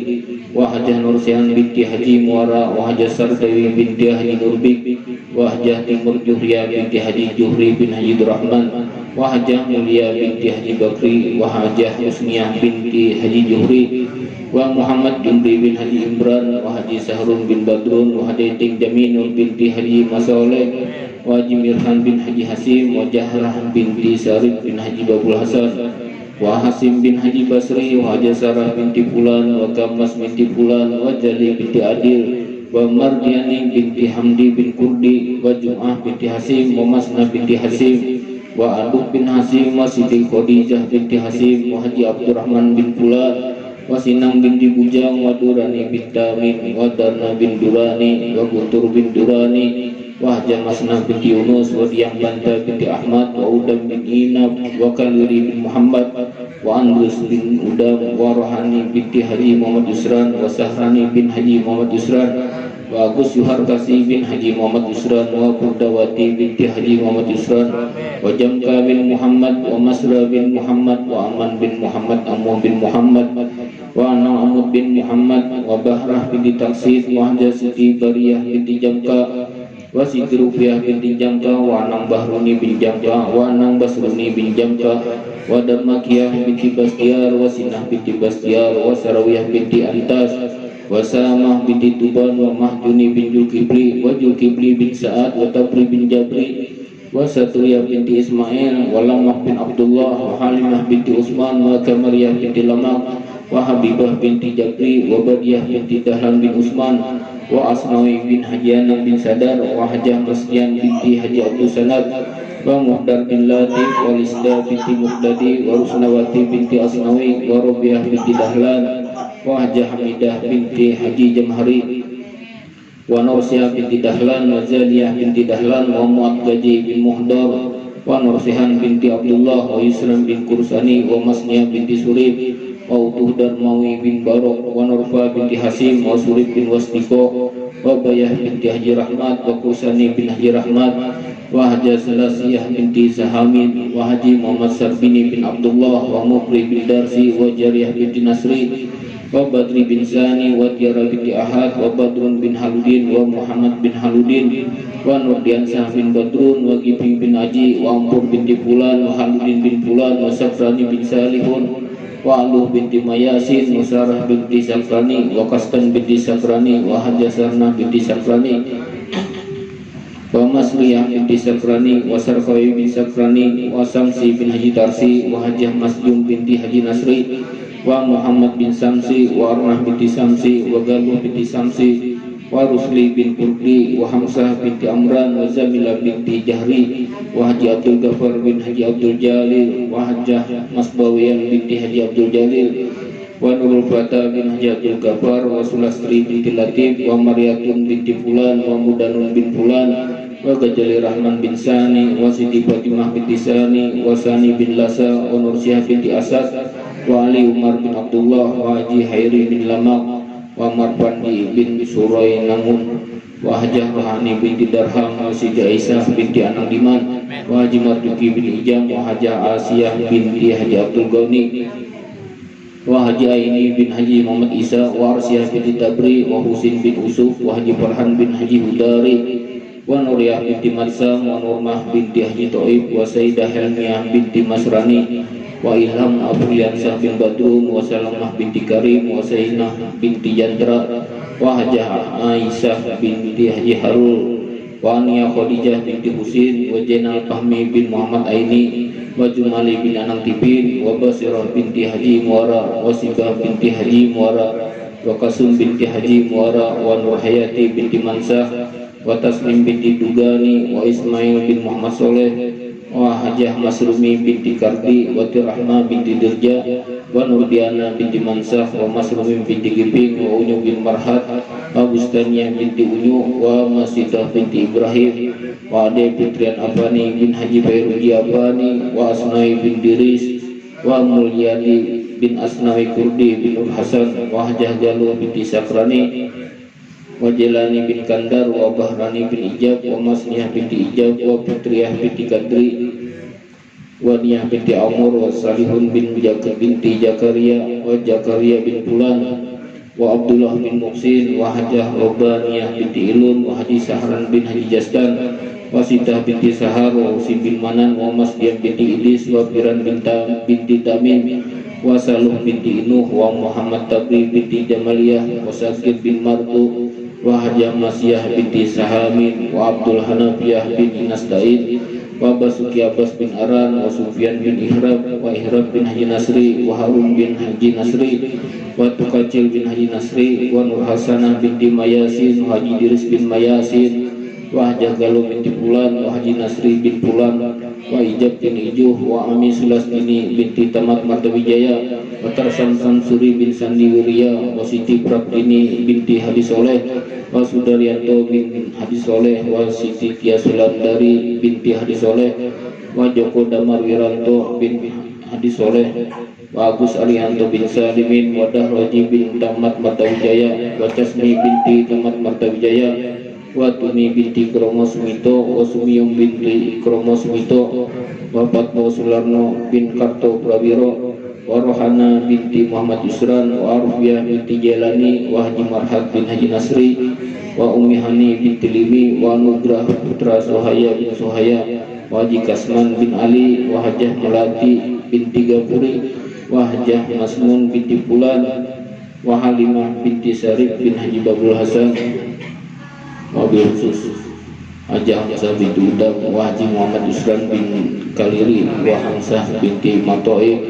wa Hajah Nursihan binti Haji Muara, wa Hajah Sardawi binti Haji Nurbik, wa Hajah Timur Juhriya binti Haji Juhri bin Haji Durrahman, wa Hajah Mulia binti Haji Bakri, wa Hajah Husniyah binti Haji Juhri, wa Muhammad Jumri bin Haji Imran, wa Haji Sahrun bin Badrun, wa Haji Ting Jaminun binti Haji Masoleh, wa Haji Mirhan bin Haji Hasim, wa Jahrah binti Sarif bin Haji Babul Hasan, wa Hasim bin Haji Basri, wa Haji Sarah binti Fulan, wa Kamas binti Fulan, wa Jali binti Adil, wa Mardiani binti Hamdi bin Kurdi, wa Jum'ah binti Hasim, wa Masna binti Hasim, wa Aduk bin Hasim, wa Siti Khadijah binti Hasim, wa Haji Abdurrahman bin Fulan, wa Sinang binti Bujang, wa Durani bin Tamin, wa Darna bin Durani, wa Guntur bin Durani, wa Hajah Masnah binti Yunus, wa Diyang Banta binti Ahmad, wa Udam bin Inab, wa Kaliri bin Muhammad, wa Andrus bin Udam, wa Rohani binti Haji Muhammad Yusran, wa Sahrani bin Haji Muhammad Yusran, wa Agus Yuharkasi bin Haji Muhammad Yusran, wa Burdawati binti Haji Muhammad Yusran, wa Jamka bin Muhammad, wa Masra bin Muhammad, wa Aman bin Muhammad, Amuh bin Muhammad, wa Anang Amud bin Muhammad, wa Bahrah binti Taksid, wa Hajah Siti Bariyah binti Jamka, wa Siti Rufiah binti Jamka, wa Anang Bahruni bin Jamka, wa Anang Basruni bin Jamka, wa Darmakiyah binti Bastiar, wa Sinah binti Bastiar, wa Sarawiyah binti Antas, wa Samah binti Tuban, wa Mahjuni bin Julkibli, wa Julkibli bin Sa'ad, wa Tabri bin Jabri, wa Satriyah binti Ismail, wa Lamah bin Abdullah, wa Halimah binti Usman, wa Kamariyah binti Lamak, wa Habibah binti Jabri, wa Badiyah binti Dahlan bin Usman, wa Asnawi bin Hajianam bin Sadar, wa Hajah Masdian binti Haji Abdul Sanad, wa Muhdar bin Latif, wa Lisda binti Muhdadi, wa Rusnawati binti Asnawi, wa Robiah binti Dahlan, wa Hajah Hamidah binti Haji Jamhari, wa Nursiah binti Dahlan, wa Zaliyah binti Dahlan, wa Mu'ad Gaji bin Muhdar, wa Nursihan binti Abdullah, wa Yusran bin Kursani, wa Masniyah binti Surib, wa Utuh Darmawi bin Barok, wa Nurfa binti Hasim, wa Surib bin Wasdiko, wa Bayah binti Haji Rahmat, wa Kursani bin Haji Rahmat, wa Hajah Selasiyah binti Zahamid, wa Haji Muhammad Sarbini bin Abdullah, wa Mukri bin Darsi, wa Jariyah binti Nasri, wa Badri bin Zani, wa Tiara binti Ahad, wa Badrun bin Haludin, wa Muhammad bin Haludin, wa Nurdiansah bin Badrun, wa Gibri bin Aji, wa Ampur binti Fulan, wa Haludin bin Fulan, wa Safrani bin Salihun, wa Aluh binti Mayasin, wa Sarah binti Safrani, wa Kastan binti Safrani, wa Hajah Sarnah binti Safrani, wa Masriyah binti Safrani, wa Sarfawi bin Safrani, wa Samsi bin Haji Tarsi, wa Hajah Masjum binti Haji Nasri, wa Muhammad bin Samsi, wa Arnah binti Samsi, wa Galuh binti Samsi, wa Rusli bin Kurdi, wa Hamzah binti Amran, wa Zamila binti Jahri, wa Haji Abdul Ghafar bin Haji Abdul Jalil, wa Hajah Masbawiyan binti Haji Abdul Jalil, wa Nurul Fata bin Haji Abdul Ghafar, wa Sulastri binti Latif, wa Maryatun binti Fulan, wa Mudanun bin Fulan, wa Gajali Rahman bin Sani, wa Siti Fatimah binti Sani, wa Sani bin Lasa, wa Nursyah binti Asad, wa Ali Umar bin Abdullah, wa Haji Hairi bin Lamak, wa Marpandi bin Surai Namun, wa Hajah Rohani binti Darham, wa Siti Aisyah binti Anang Diman, wa Haji Marduki bin Ijam, wa Hajah Asiyah binti Haji Abdul Ghani, wa Haji Aini bin Haji Muhammad Isa, wa Arsiyah binti Tabri, wa Husin bin Usuf, wa Haji Farhan bin Haji Hudari, wa Nuriyah binti Marsam, wa Nurmah binti Haji Toib, wa Sayyidah Helmiah binti Masrani, wa Ilham Abuliansah bin Badrun, wa Salamah binti Karim, wa Sainah binti Jandra, wa Hajah Aisyah binti Haji Harul, wa Ania Khadijah binti Husin, wa Jenal Fahmi bin Muhammad Aini, wa Jumali bin Anang Tipin, wa Basirah binti Haji Muara, wa Sibah binti Haji Muara, wa Kasum binti Haji Muara, wa Nurhayati binti Mansah, wa Taslim binti Dugani, wa Ismail bin Muhammad Soleh, wa Hajah Masrumi binti Kardi, wa Tirahma binti Dirja, wa Nurdiana binti Mansah, wa Masrumi binti Giping, wa Unyu bin Marhat, wa Bustaniyah binti Unyu, wa Masidah binti Ibrahim, wa Ade Putrian Abani bin Haji Bayruji Abani, wa Asnai bin Diris, wa Mulyadi bin Asnawi Kurdi bin Nur Hasan, wa Hajah Galuh binti Sakrani, wa Jelani bin Kandar, wa Bahrani bin Ijab, wa Masniyah binti Ijab, wa Putriyah binti Kadri, wa Niyah binti Amr wa Salihun binti Jakaria wa Jakaria bin Fulan wa Abdullah bin Muqsin wa Hajah Robbaniyah binti Ilun wa Haji Sahran bin Haji Jasdan wa Sitah binti Sahar wa Usim bin Manan wa Masdiah binti Idis wa Biran binti Tamim wa Saluh binti Inuh wa Muhammad Tabri binti Jamaliyah wa Sakir bin Martu wa Hajah Masyah binti Sahamin wa Abdul Hanafiyah bin Nasdain wa Basuki Abbas bin Aran wa Sufyan bin Ihrab wa Ihrab bin Haji Nasri wa Harun bin Haji Nasri wa Tukacil bin Haji Nasri wa Nur Hasanah binti Mayasin wa Haji Diris bin Mayasin wa Hajah Galuh binti Fulan wa Haji Nasri bin Fulan wa Ijab bin Ijuh wa Ami Sulastini binti Tamat Martawijaya wa Tarsan Sansuri bin Sandi Wirya wa Siti Prabdini binti Hadi Soleh wa Sudaryanto bin Hadi Soleh wa Siti Tia Sulandari binti Hadi Soleh wa Joko Damar Wiranto bin Hadi Soleh wa Agus Arianto bin Salimin wa Dahraji bin Tamat Martawijaya wa Casmi binti Tamat Martawijaya wa Tumi binti Kromo Sumito wa Sumiyung binti Kromo Sumito wa Patmo Sularno bin Karto Prawiro wa Rohana binti Muhammad Yusran wa Arfiah binti Jelani wa Haji Marhat bin Haji Nasri wa Umi Hani binti Limi wa Nugrah putra Sohaya bin Sohaya wa Haji Kasman bin Ali wa Hajah Melati binti Gapuri wa Hajah Masmun binti Fulan wa Halimah binti Sarif bin Haji Babul Hasan mobil khusus Hajah Hamzah binti Udam wa Haji Muhammad Yusran bin Kaliri wa Hamzah binti Matoi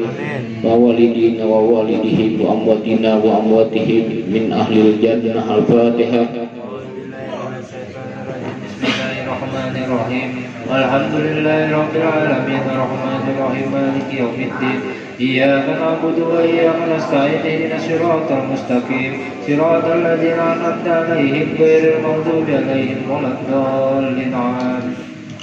wa walidina wa walidihim wa amwatina wa amwatihim min ahlil jannah. Al-Fatihah. Bismillahirrahmanirrahim. Alhamdulillahirabbil alamin arrahmanir rahim maliki yaumiddin. Iyyaka na'budu wa iyyaka nasta'in ihdinas siratal mustaqim siratal ladzina an'amta 'alaihim ghairil maghdubi 'alaihim waladdallin.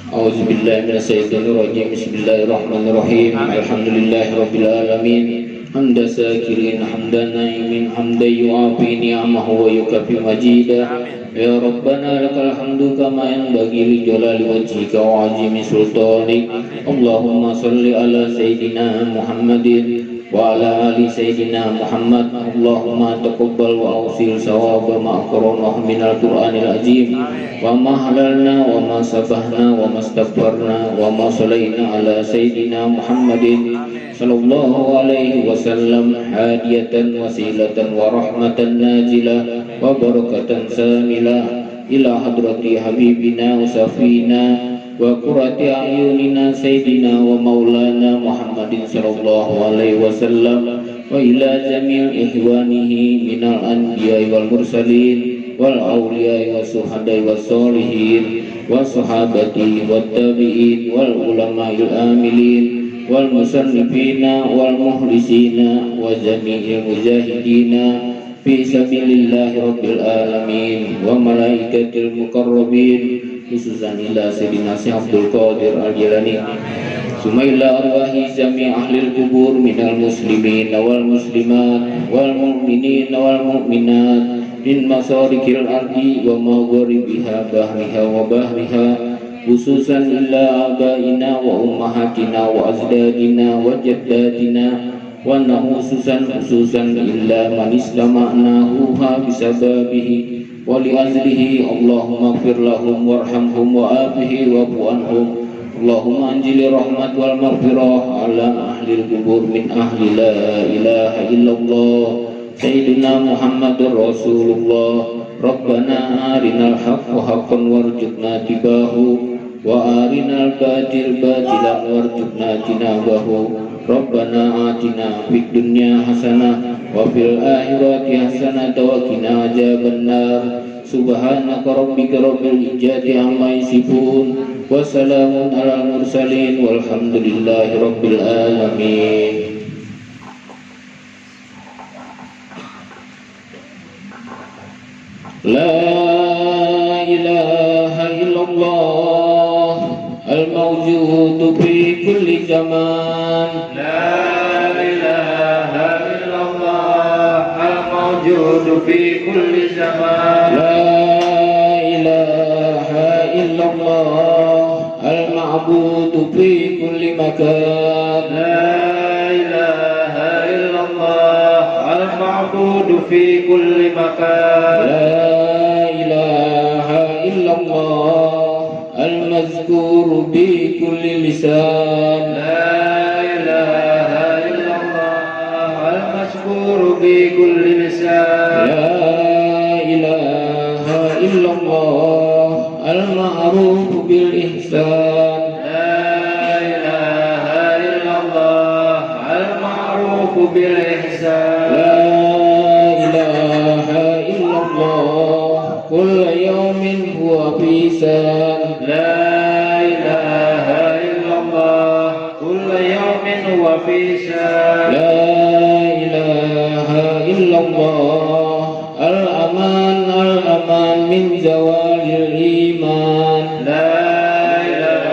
A'udzu billahi minasyaitonir rajim. Bismillahirrahmanirrahim. Alhamdulillahirabbil alamin. Hamda sakirin hamdan na'imin hamdan yu'afi ni'amahu wa yukafi majida. Ya Rabbana lakal hamdu kama yanbaghi li jalali wajhika wa 'azimi sultanik. Allahumma salli ala sayyidina Muhammadin wa ala ali sayyidina Muhammad. Allahumma taqabbal wa awsil sawaba ma aqranahu minal Qur'anil azim wa ma halalna wa ma sabahna wa ma astaghfarna wa ma sallaina ala sayyidina Muhammadin sallallahu alaihi wasallam hadiyatan wasilatan wa rahmatan najilah wa barakatan samilah ila hadrati habibina wa safina wa qurrati a'yunina sayyidina wa maulana Muhammadin sallallahu alaihi wasallam wa ila jamil ihwanihi minal anbiya'i wal mursalin wal awliya'i was suhada'i was solihin was sahabati wat tabi'in wal ulama'il amilin wal musannifina wal muhlisina wa jami'il mujahidina fi sabilillahi rabbil alamin wa malaikatil muqarrabin khususan ila sayyidina Abdul Qadir Al-Jilani sumaila arwahi jami' ahlil kubur minal muslimin wal muslimat wal mu'minin wal mu'minat min masarikil ardi wa magharibiha bahriha wa bahriha khususan illa abaina wa ummahatina wa azdadina wa jaddatina wa khususan illa man istama'nahu bisababihi wa li'azlihi. Allahumma gfir lahum warhamhum wa afihi wa bu'anhum. Allahumma anjili rahmat wal maghfirah ala ahlil kubur min ahli la ilaha illallah sayyidina Muhammadur Rasulullah. Rabbana arinal haqqa haqqan warzuqna tibahu wa arinal batil batilan warzuqna tinabahu. Rabbana atina fid dunya hasanah wa fil akhirati hasanah wa qina adzabannar. Subhanaka rabbika rabbil izzati amma yasifun wa salamun alal mursalin walhamdulillahi rabbil alamin. La ilaha illallah al-mawjudu fi kulli zaman. La ilaha illallah al-mawjudu fi kulli zaman. La ilaha illallah al-ma'budu fi kulli مكان لا إله إلا الله المعبود في كل مكان لا إله إلا الله المذكور بكل لسان لا إله إلا الله المشكور بكل لسان لا إله إلا الله المعروف بالإحسان لا إله إلا الله المعروف بالإحسان لا إله إلا الله كل يوم هو في شان لا إله إلا الله كل يوم هو في شان لا إله إلا الله الأمان الأمان من زوال الإيمان لا إله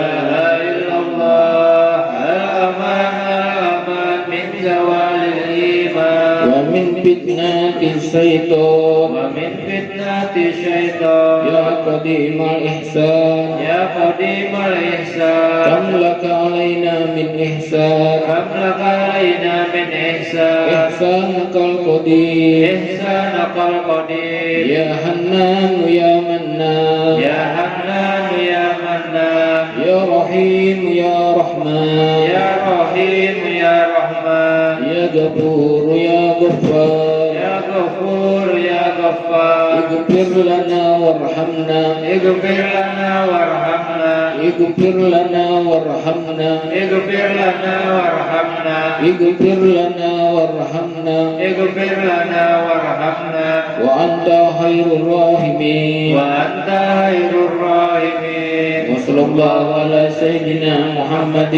إلا الله الأمان الأمان من زوال الإيمان ومن فتنة الشيطان ومن فتنة الشيطان يا قديم الإحسان يا قديم الإحسان كم لك علينا من إحسان كم لك علينا من إحسان إحسانك القدير إحسانك القدير يا حنان يا منان يا حنان يا منان يا رحيم يا رحمن يا رحيم يا رحمن يا غفور يا غفار يا غفور يا غفار اغفر لنا وارحمنا اغفر لنا وارحمنا اغفر لنا وارحمنا اغفر لنا وارحمنا اغفر لنا وارحمنا اغفر لنا وارحمنا وأنت خير الراحمين وأنت خير الراحمين وصلى الله على سيدنا محمد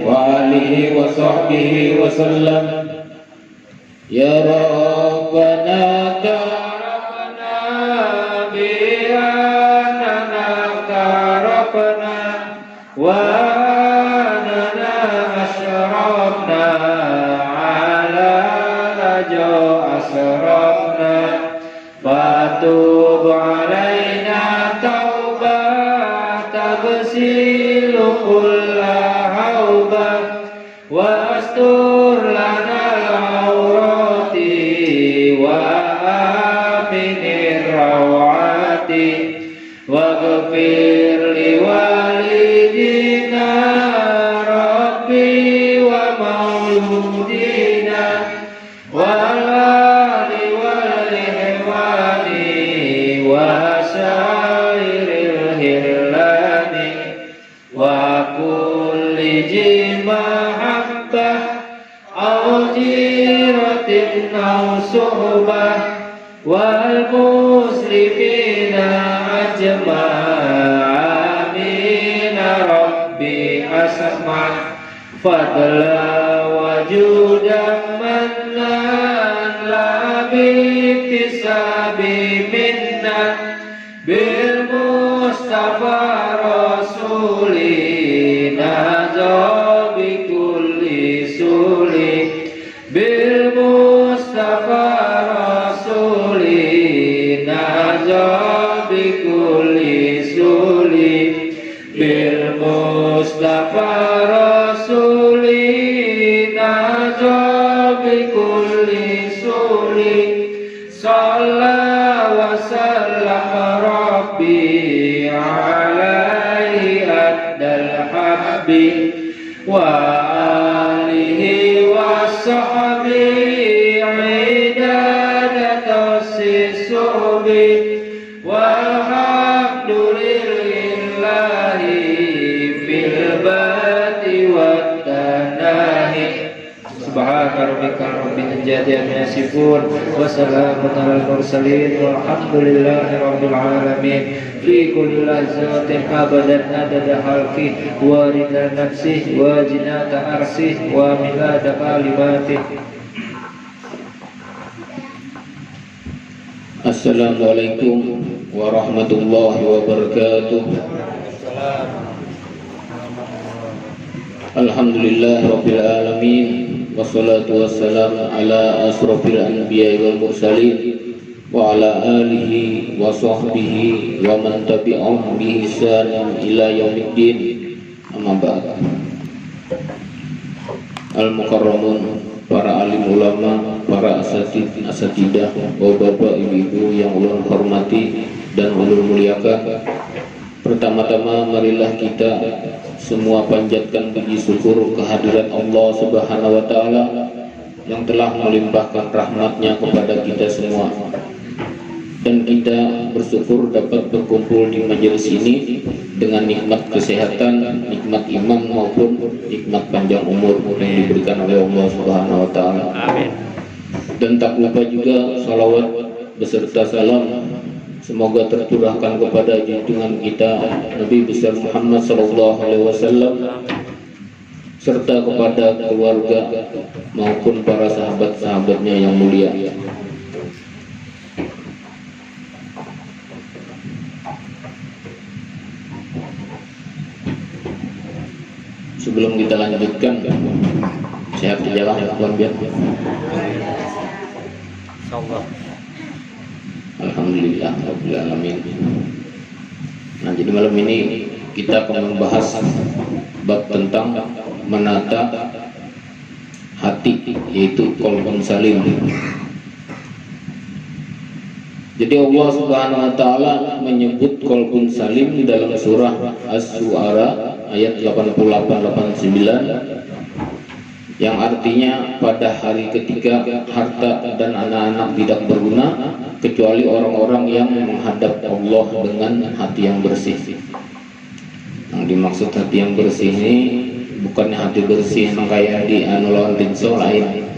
وآله وصحبه وسلم يا ربنا تعرفنا بأننا اقترفنا وأننا أشرفنا على جو أسرفنا فتوب علينا توبة تغسل كل حوبة واستر لنا العورات وآمن الروعات واغفر لوالدينا ربي ومولودينا والآل والإخوان وسائر الهلان وكل ذي محبة أو جيرة أو صحبة والمسلمين أجمعين ربي أسمع فضلا وجودا منا لا باكتساب منا بالمصطفى رسولي نجا بكل سولي بالمصطفى رسولي نجا بكل سولي بالمصطفى رسولي نجا بكل سولي صلى وسلم ربي عليه أدى الحب وآله وصحبه عداد السحب والحمد لله في البات والتناهي سبحان ربك رب العزة عما يصفون وسلام على المرسلين والحمد لله رب العالمين في كل لحظة أبدا عدد خلقه ورضا نفسه وزنة عرشه ومداد كلماته. Assalamualaikum warahmatullahi wabarakatuh. Alhamdulillah rabbil alamin, wassalatu wassalamu ala asrofil anbiya wal mursalin wa ala alihi wa sahbihi wa man tabi'ahum bi ihsan ila yaumiddin. Amma ba'd. al-mukarramun, para alim ulama, para asatidah, bapak ibu yang ulun hormati dan ulun muliakan. Pertama-tama marilah kita semua panjatkan puji syukur kehadirat Allah Subhanahu wa taala yang telah melimpahkan rahmatnya kepada kita semua. Dan kita bersyukur dapat berkumpul di majelis ini dengan nikmat kesehatan, nikmat iman maupun nikmat panjang umur yang diberikan oleh Allah Subhanahu wa taala. Amin. Dan tak lupa juga salawat beserta salam semoga tercurahkan kepada junjungan kita Nabi besar Muhammad sallallahu alaihi wasallam serta kepada keluarga maupun para sahabat-sahabatnya yang mulia. Sebelum kita lanjutkan, sehat di jalan ya Tuhan biar. Insyaallah. Alhamdulillah rabbil alamin. Nah, jadi malam ini kita akan membahas bab tentang menata hati, yaitu qalbun salim. Jadi Allah Subhanahu wa taala menyebut qalbun salim di dalam surah Asy-Syu'ara ayat 88-89 yang artinya pada hari ketika harta dan anak-anak tidak berguna kecuali orang-orang yang menghadap Allah dengan hati yang bersih. Yang dimaksud hati yang bersih ini bukannya hati bersih yang kayak di lawan rinso lain.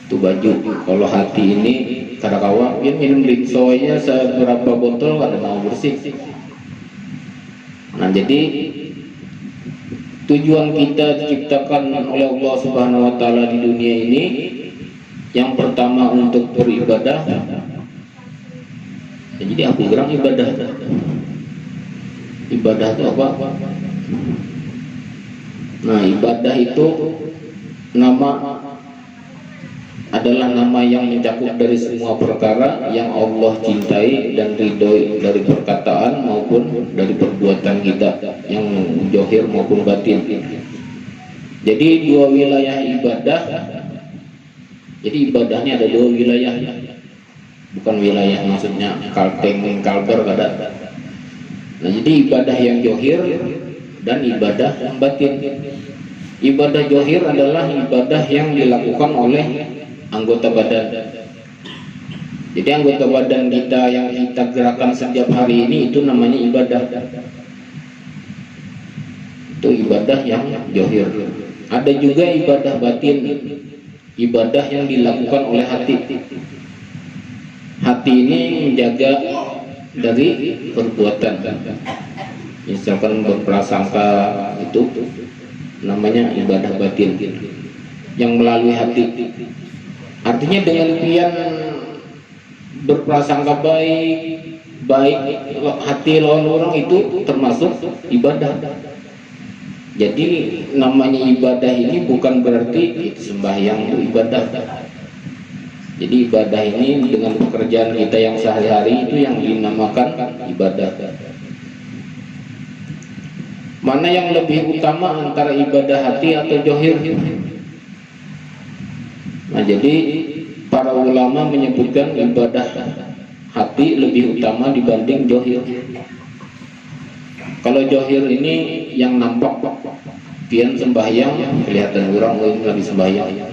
Itu baju. Kalau hati ini kadang-kadang dia minum rinso nya seberapa botol kada mau bersih. Nah, jadi tujuan kita diciptakan oleh Allah Subhanahu wa taala di dunia ini yang pertama untuk beribadah. Jadi aku bilang ibadah. Ibadah itu apa? Nah, ibadah itu adalah nama yang mencakup dari semua perkara yang Allah cintai dan ridhoi dari perkataan maupun dari perbuatan kita yang zahir maupun batin. Jadi dua wilayah ibadah. Jadi ibadahnya ada dua wilayah. Bukan wilayah maksudnya kalteng kalber kada. Nah, jadi ibadah yang zahir dan ibadah yang batin. Ibadah zahir adalah ibadah yang dilakukan oleh anggota badan. Jadi anggota badan kita yang kita gerakan setiap hari ini itu namanya ibadah. Itu ibadah yang zahir. Ada juga ibadah batin, ibadah yang dilakukan oleh hati. Hati ini menjaga dari perbuatan. Misalkan berprasangka itu namanya ibadah batin yang melalui hati. Artinya dengan pian berprasangka baik hati lawan orang itu termasuk ibadah. Jadi namanya ibadah ini bukan berarti itu sembahyang itu ibadah. Jadi ibadah ini dengan pekerjaan kita yang sehari-hari itu yang dinamakan ibadah. Mana yang lebih utama antara ibadah hati atau zahir? Nah, jadi para ulama menyebutkan ibadah hati lebih utama dibanding zahir. Kalau zahir ini yang nampak, pian sembahyang kelihatan orang lagi sembahyang.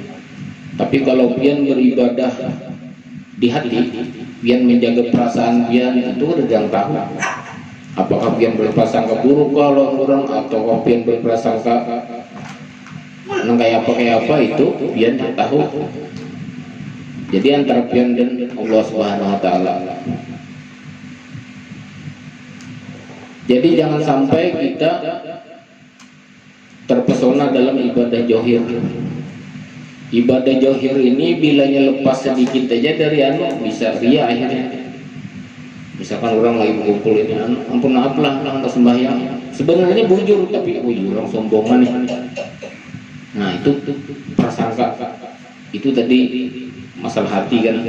Tapi kalau pian beribadah di hati, pian menjaga perasaan pian itu udah jangan tahu. Apakah pian berprasangka buruk kalau orang atau pian berprasangka kayak apa itu pian tak tahu. Jadi antara pian dan Allah Subhanahu wa taala. Jadi jangan sampai kita terpesona dalam ibadah zahir. Ibadah zahir ini bilanya lepas sedikit aja dari bisa ria akhirnya. Misalkan orang lagi kumpul ini, ampun maaf lah untuk sembahyang. Sebenarnya bujur tapi orang sombongan nih. Nah, itu prasangka. Itu tadi masalah hati kan.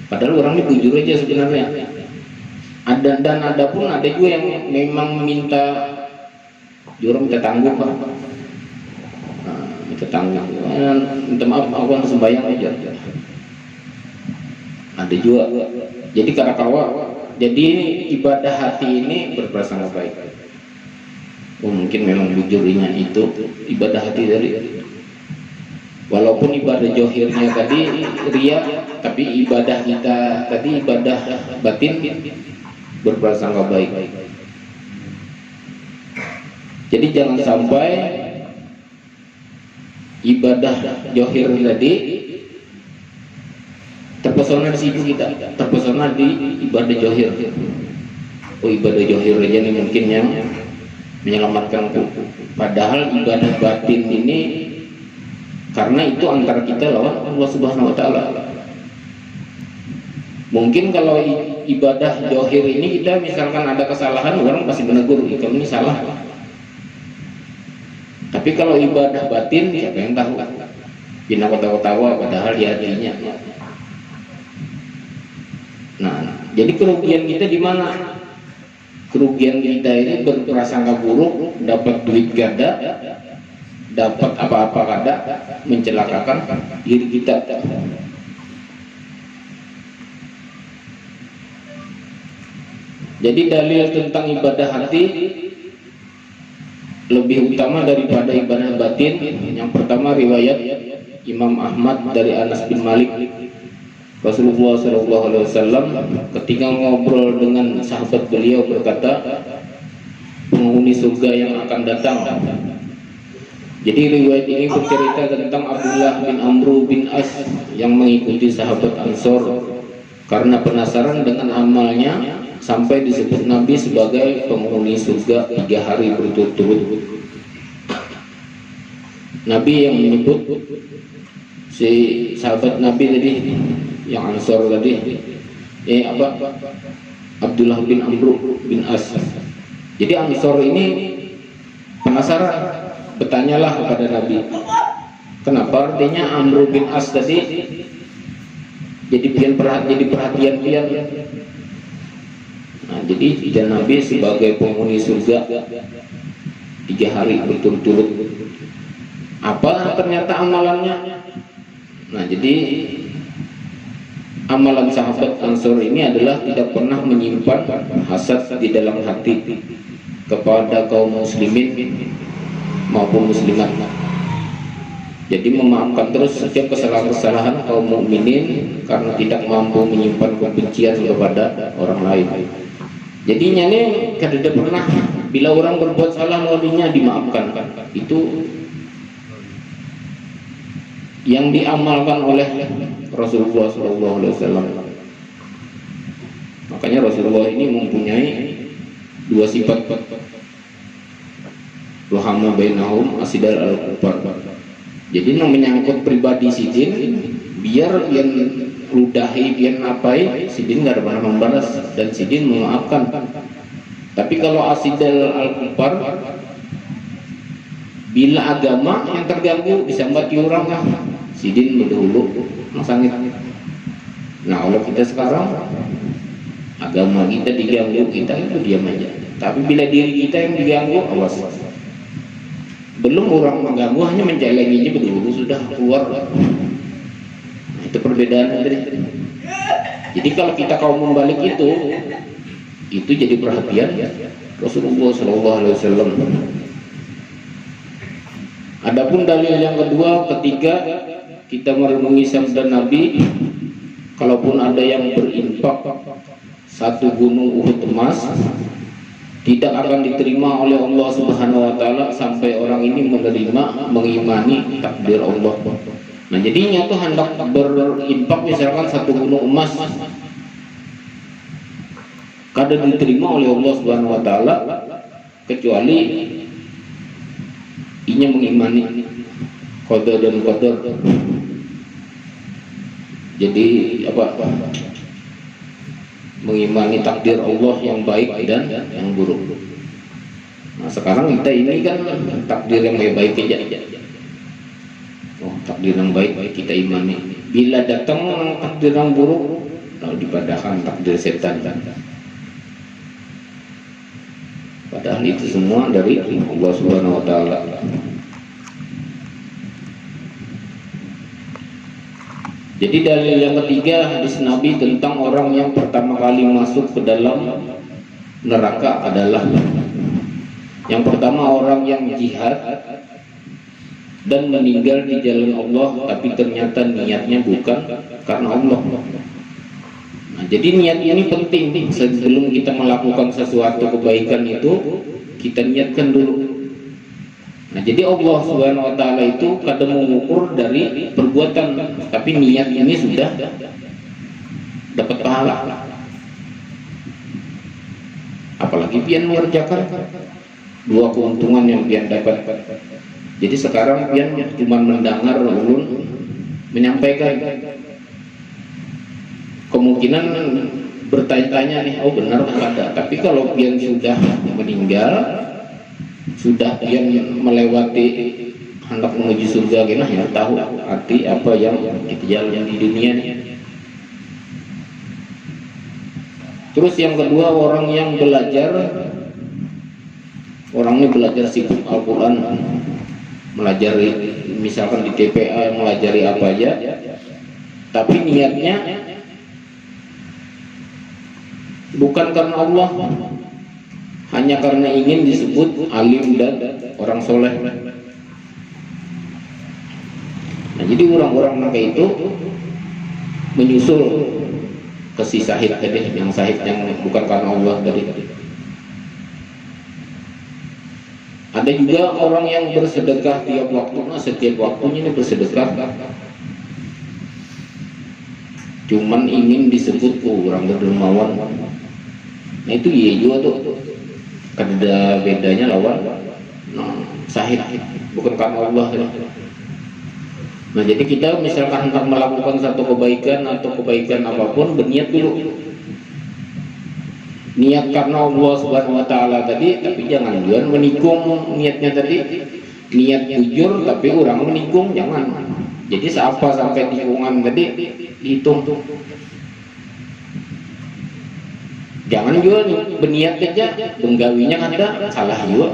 Padahal orang ini bujur aja sebenarnya. Ada pun ada juga yang memang minta tangguh Pak. Nah, tetangga, minta maaf aku sembahyang aja. Ada juga. Jadi karakawa. Jadi ibadah hati ini berprasangka baik. Mungkin memang bujurnya itu ibadah hati dari. Walaupun ibadah johirnya tadi ria, tapi ibadah kita tadi ibadah batin berprasangka baik. Jadi jangan sampai ibadah johir tadi terpesona di situ kita, terpesona di ibadah johir. Oh, ibadah johir aja nih mungkin yang menyelamatkanku. Padahal ibadah batin ini karena itu antara kita lawan Allah Subhanahu wa taala. Mungkin kalau ibadah johir ini kita misalkan ada kesalahan, orang pasti menegur, kamu ini salah. Tapi kalau ibadah batin, siapa yang tahu? Bina ketawa-ketawa padahal di hatinya. Nah, jadi kerugian kita di mana? Kerugian kita ini berprasangka buruk, dapat duit gada, dapat apa-apa kada, mencelakakan diri kita. Jadi dalil tentang ibadah hati lebih utama daripada ibadah batin. Yang pertama riwayat Imam Ahmad dari Anas bin Malik, Rasulullah SAW ketika ngobrol dengan sahabat beliau berkata, penghuni surga yang akan datang. Jadi riwayat ini bercerita tentang Abdullah bin Amru bin As yang mengikuti sahabat Ansor karena penasaran dengan amalnya, sampai disebut Nabi sebagai penghuni surga 3 hari berturut-turut. Nabi yang menyebut si sahabat Nabi tadi yang Ansor tadi, Abdullah bin Amru bin As. Jadi Ansor ini penasaran, bertanyalah kepada Nabi, kenapa artinya Amru bin As tadi jadi perhatian pian. Nah, jadi dan Nabi sebagai penghuni surga 3 hari berturut-turut. Apa ternyata amalannya? Nah, jadi amalan sahabat Ansor ini adalah tidak pernah menyimpan hasad di dalam hati kepada kaum muslimin maupun muslimat. Jadi memaafkan terus setiap kesalahan-kesalahan kaum mukminin karena tidak mampu menyimpan kebencian kepada orang lain. Jadinya nih kada pernah bila orang berbuat salah maunya dimaafkan. Itu yang diamalkan oleh Rasulullah SAW. Makanya Rasulullah ini mempunyai 2 sifat, Ruhama bainahum asidal al-kufar. Jadi yang menyangkut pribadi sidin, biar yang ludahi, biar napai, sidin nggak pernah membalas dan sidin memaafkan. Tapi kalau asidal al-kufar, bila agama yang terganggu disambati orang lah, sidin berdahulu masangit. Nah, kalau kita sekarang agama kita diganggu, kita itu diam aja. Tapi bila diri kita yang diganggu, awas. Belum orang mengganggu, hanya mencelenginya berdahulu sudah keluar. Nah, itu perbedaan dari. Jadi kalau kita kaum membalik itu jadi perhatian Rasulullah SAW. Adapun dalil yang kedua, ketika kita merenungi sabda Nabi, kalaupun ada yang berinfak 1 gunung Uhud emas, tidak akan diterima oleh Allah Subhanahu wa taala sampai orang ini menerima, mengimani takdir Allah. Nah, jadinya tuh hendak berinfak misalkan 1 gunung emas, kada diterima oleh Allah Subhanahu wa taala kecuali inya mengimani qada dan qadar. Jadi mengimani takdir Allah yang baik dan yang buruk. Nah, sekarang kita ini kan takdir yang baik aja. Oh, takdir yang baik kita imani. Bila datang takdir yang buruk, lalu dipadahkan takdir setan. Padahal itu semua dari Allah Subhanahu wa taala. Jadi dalil yang ketiga hadis Nabi tentang orang yang pertama kali masuk ke dalam neraka adalah yang pertama orang yang jihad dan meninggal di jalan Allah, tapi ternyata niatnya bukan karena Allah. Nah, jadi niat ini penting. Sebelum kita melakukan sesuatu kebaikan itu kita niatkan dulu. Nah, jadi Allah Subhanahu wa taala itu kadang mengukur dari perbuatan, tapi niat ini sudah dapat pahala. Apalagi pian mengerjakan, dua keuntungan yang pian dapat. Jadi sekarang pian cuma mendengar, ulun menyampaikan. Kemungkinan bertanya-tanya nih, oh benar ada. Tapi kalau pian sudah meninggal, sudah pian melewati hendak menuju surga, gimana ya tahu arti apa yang kita jalan di dunia ini. Terus yang kedua orang yang belajar, orangnya belajar sibuk Al-Quran, melajari misalkan di TPA melajari apa aja, tapi niatnya bukan karena Allah, hanya karena ingin disebut alim dan orang soleh. Nah, jadi orang-orang mereka itu menyusul ke si sahid tadi, yang sahid yang bukan karena Allah tadi. Ada juga orang yang bersedekah tiap waktu, setiap waktunya ini bersedekah, cuman ingin disebut orang dermawan. Nah itu iya juga tuh, ada bedanya lawan sahid, bukan karena Allah. Nah jadi kita misalkan hendak melakukan satu kebaikan atau kebaikan apapun, berniat dulu. Niat karena Allah Subhanahu wa taala tadi, tapi jangan juga menikung niatnya tadi. Niat jujur tapi orang menikung, jangan. Jadi apa sampai tikungan tadi dihitung. Jangan juga berniat aja, benggawinya ada salah juga.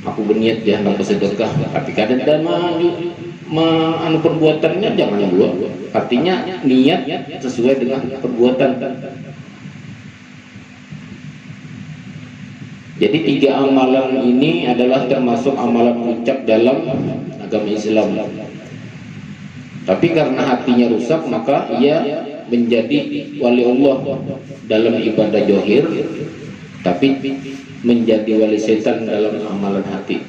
Aku berniat dia hendak bersedekah, tapi kadang anu perbuatannya jangan juga. Artinya niat sesuai dengan perbuatan. Jadi tiga amalan ini adalah termasuk amalan ucap dalam agama Islam. Tapi karena hatinya rusak, maka ia menjadi wali Allah dalam ibadah johir, tapi menjadi wali setan dalam amalan hati.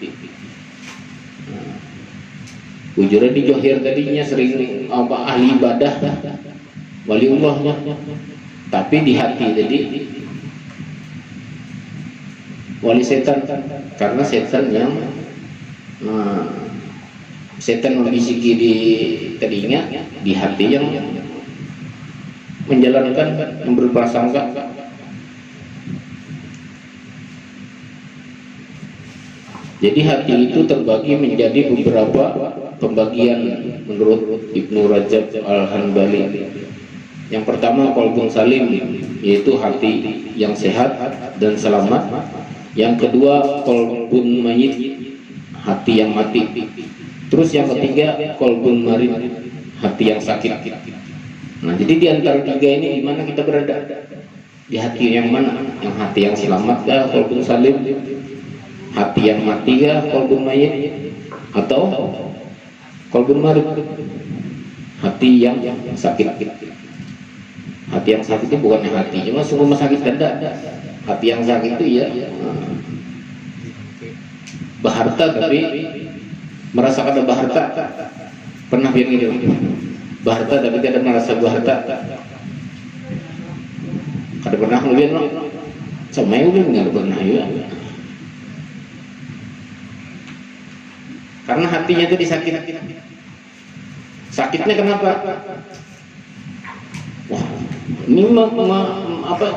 Ujurnya di johir tadinya sering ahli ibadah, wali Allah, tapi di hati tadi wali setan, karena setan yang setan membisiki di telinga, di hati yang menjalankan, yang berprasangka. Jadi hati itu terbagi menjadi beberapa pembagian menurut Ibnu Rajab Al-Hanbali. Yang pertama qalbun salim, yaitu hati yang sehat dan selamat. Yang kedua qalbun mayyit, hati yang mati. Terus yang ketiga qalbun marid, hati yang sakit. Nah, jadi di antara tiga ini di mana kita berada? Di hati yang mana? Yang hati yang selamat kah qalbun salim? Hati yang mati kah qalbun mayyit? Atau qalbun marid, hati yang sakit? Hati yang sakit itu bukannya hati, cuma sungguh sakit dada. Hati yang sakit itu ya baharta, tapi merasa kada baharta. Pernah bilang gitu, baharta tapi kada merasa baharta. Kada pernah ngeluin lo, sama yang nggak pernah ya. Karena hatinya itu disakit. Sakitnya kenapa? Wah, ini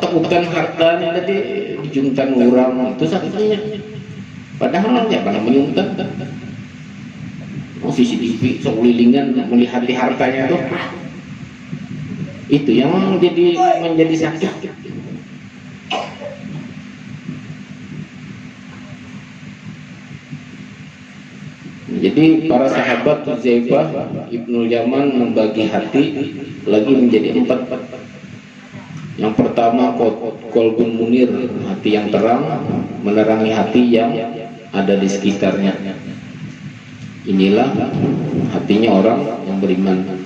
takutan hartanya tadi dijuntan orang, itu sakitnya. Padahal ya pada menyuntan. CCTV sekelilingan melihat di hartanya tuh, itu yang menjadi sakit. Jadi para sahabat Hudzaifah Ibnu Yaman membagi hati lagi menjadi 4. Yang pertama qalbun munir, hati yang terang menerangi hati yang ada di sekitarnya. Inilah hatinya orang yang beriman.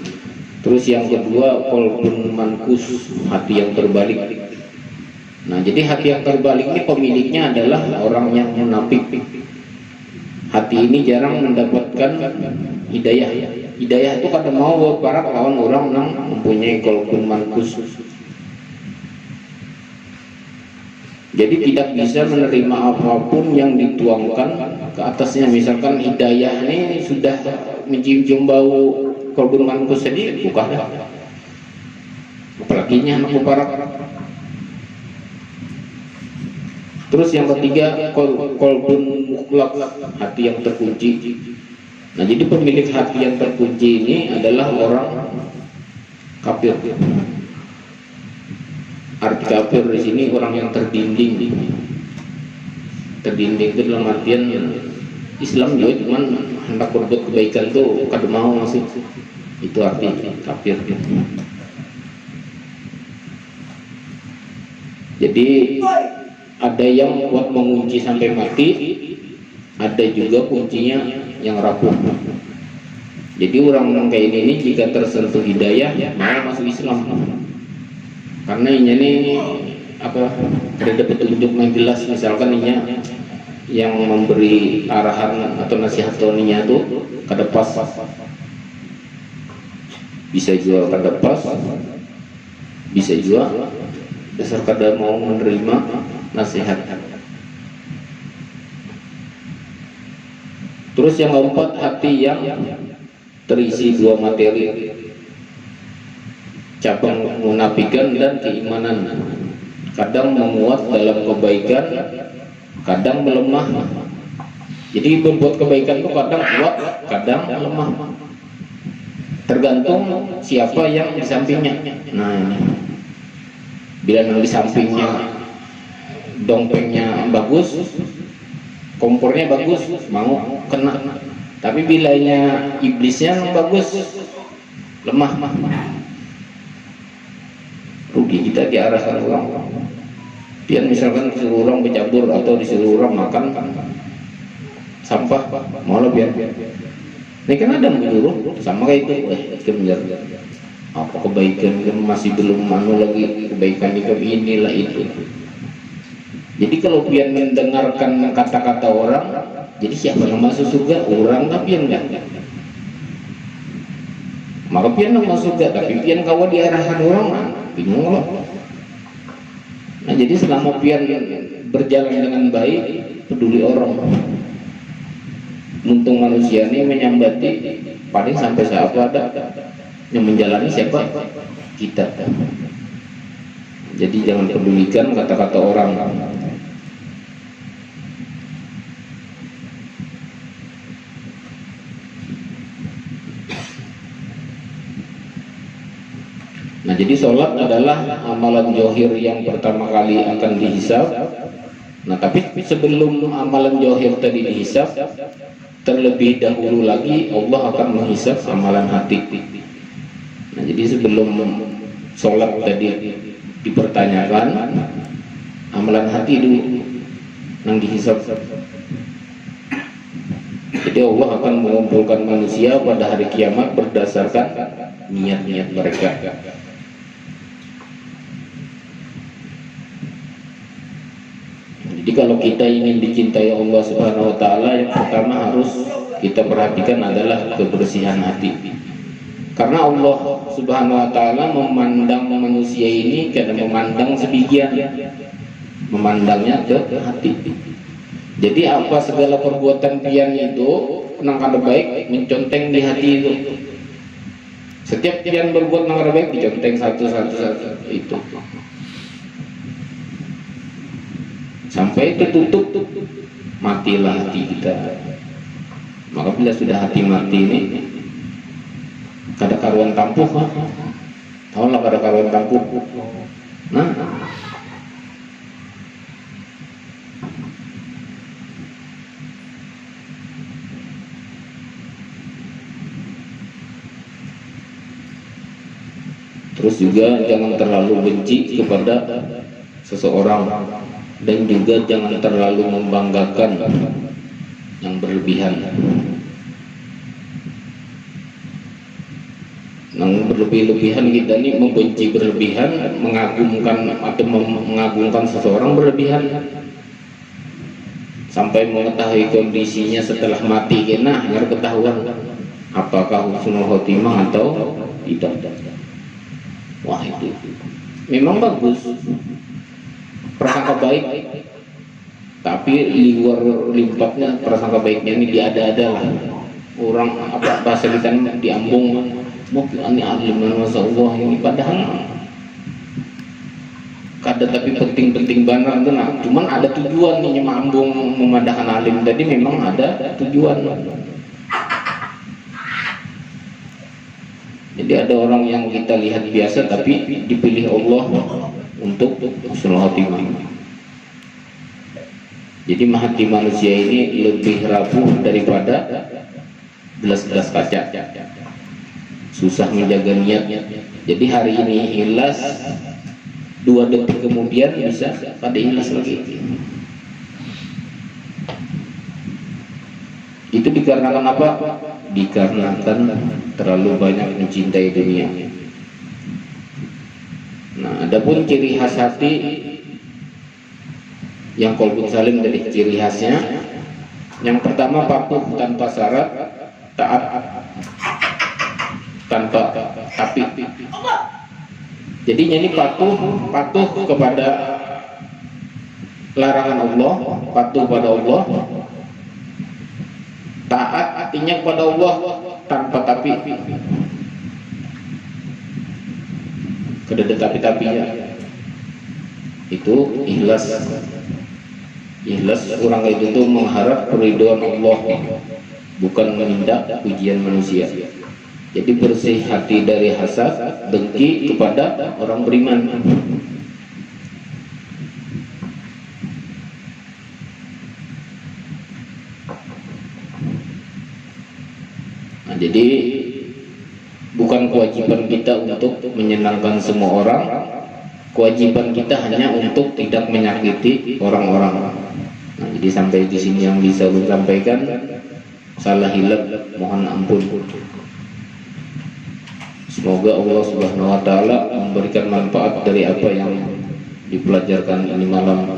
Terus yang kedua qalbun mankus, hati yang terbalik. Nah, jadi hati yang terbalik ini pemiliknya adalah orang yang munafik. Hati ini jarang mendapatkan hidayah. Hidayah itu kadang mau para lawan orang yang mempunyai qalbun mankus. Jadi tidak bisa menerima apapun yang dituangkan ke atasnya. Misalkan hidayah ini sudah mencium bau qalbun mankus jadi bukan. Apalagi anak mubarak. Terus yang ketiga qalbun mughlaq, hati yang terkunci. Nah, jadi pemilik hati yang terkunci ini adalah orang kafir. Arti kafir di sini orang yang terdinding. Terdinding itu dalam artian Islam juga cuman hendak berbuat kebaikan tuh kada mau masuk. Itu arti kafir. Jadi ada yang kuat mengunci sampai mati, ada juga kuncinya yang rapuh. Jadi orang kayak ini jika tersentuh hidayah mau masuk Islam. Karena ini apa ada petunjuk yang jelas, misalkan ini yang memberi arahan atau nasihat toninya tuh kada pas. Bisa juga kada pas, bisa juga dasar kada mau menerima nasihat. Terus yang keempat, hati yang terisi 2 materi, cabang munafikan dan keimanan. Kadang menguat dalam kebaikan, kadang melemah. Jadi berbuat kebaikan itu kadang kuat, kadang lemah. Tergantung siapa yang di sampingnya. Nah, ini. Bila yang di sampingnya dongpengnya bagus, kompornya bagus, mau kena. Tapi bilanya iblisnya bagus, lemah, rugi kita diarahkan orang. Pian misalkan disuruh orang bercabur atau disuruh orang makan sampah, malah biar. Ini kan ada menyuruh sama kayak itu, apa kebaikan kan masih belum manu lagi kebaikan itu inilah itu. Jadi kalau pian mendengarkan kata-kata orang, jadi siapa yang masuk surga? Orang tapi pian enggak. Maka pian masuk surga, tapi pian kawan diarahkan orang, bingung loh. Nah, jadi selama pian berjalan dengan baik, peduli orang. Untung manusia ini menyambati paling sampai saat ada yang menjalani siapa? Kita. Jadi jangan pedulikan kata-kata orang. Nah, jadi sholat adalah amalan johir yang pertama kali akan dihisab. Nah, tapi sebelum amalan johir tadi dihisab, terlebih dahulu lagi Allah akan menghisab amalan hati. Nah, jadi sebelum sholat tadi dipertanyakan, amalan hati dulu yang dihisab. Jadi Allah akan mengumpulkan manusia pada hari kiamat berdasarkan niat-niat mereka. Jadi kalau kita ingin dicintai Allah Subhanahu wa taala, yang pertama harus kita perhatikan adalah kebersihan hati. Karena Allah Subhanahu wa taala memandang manusia ini karena memandang sebagian, memandangnya ke hati. Jadi apa segala perbuatan pian itu nang kada baik menconteng di hati itu. Setiap pian berbuat nang kada baik diconteng satu itu. Sampai tertutup, matilah hati kita. Maka bila sudah hati mati ini, kada karuan tampuh, tahu lah kada karuan tampuh. Nah, Terus juga jangan terlalu benci kepada seseorang, dan juga jangan terlalu membanggakan yang berlebihan. Yang berlebih-lebihan kita ini membenci berlebihan, mengagumkan atau mengagungkan seseorang berlebihan, sampai mengetahui kondisinya setelah mati kena agar ketahuan apakah husnul khotimah atau tidak. Wah, itu memang bagus, prasangka baik, tapi liwar limpahnya prasangka baiknya ini diada-ada lah. Orang apa bahasa kita diambung, mau ini alim masya Allah ini, padahal kada tapi penting-penting banget tuh. Nah, cuman ada tujuan nih mambung memadahkan alim tadi, memang ada tujuan. Jadi ada orang yang kita lihat biasa tapi dipilih Allah untuk husnul khotimah. Jadi hati manusia ini lebih rapuh daripada gelas-gelas kaca, susah menjaga niatnya. Jadi hari ini ikhlas, 2 detik kemudian bisa pada ikhlas lagi. Itu dikarenakan apa? Dikarenakan terlalu banyak mencintai dunia. Nah, adapun ciri khas hati yang qalbun salim dari ciri khasnya, yang pertama patuh tanpa syarat, taat tanpa tapi. Jadinya ini patuh kepada larangan Allah, patuh pada Allah. Taat artinya kepada Allah tanpa tapi. Kada ada tapi-tapinya. Itu ikhlas. Ikhlas orang itu tuh mengharap keridhaan Allah, bukan meminta pujian manusia. Jadi bersih hati dari hasad, dengki kepada orang beriman. Nah, jadi bukan kewajiban kita untuk menyenangkan semua orang, kewajiban kita hanya untuk tidak menyakiti orang-orang. Nah, jadi sampai di sini yang bisa saya sampaikan. Salah hilaf mohon ampun. Semoga Allah Subhanahu wa taala memberikan manfaat dari apa yang dipelajarkan ini malam.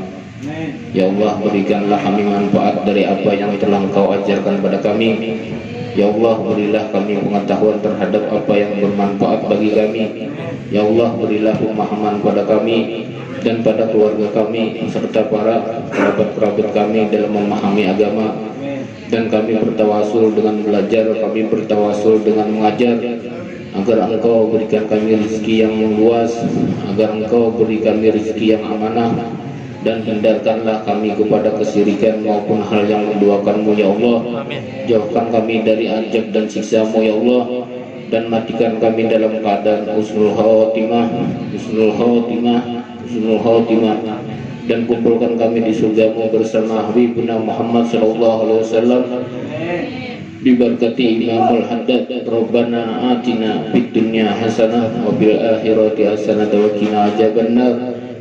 Ya Allah, berikanlah kami manfaat dari apa yang telah Engkau ajarkan pada kami. Ya Allah, berilah kami pengetahuan terhadap apa yang bermanfaat bagi kami. Ya Allah, berilah pemahaman pada kami dan pada keluarga kami serta para kerabat-kerabat kami dalam memahami agama. Dan kami bertawasul dengan belajar, kami bertawasul dengan mengajar, agar Engkau berikan kami rezeki yang luas, agar Engkau beri kami rezeki yang amanah, dan hindarkanlah kami kepada kesyirikan maupun hal yang menduakanmu ya Allah. Jauhkan kami dari azab dan siksa-Mu ya Allah, dan matikan kami dalam keadaan husnul khotimah, husnul khotimah, husnul khotimah, dan kumpulkan kami di surga-Mu bersama Habibuna Muhammad sallallahu alaihi wasallam. Bibarakati Imamul Haddad, Rabbana atina fid dunya hasanah wa fil akhirati hasanah wa qina adzabannar.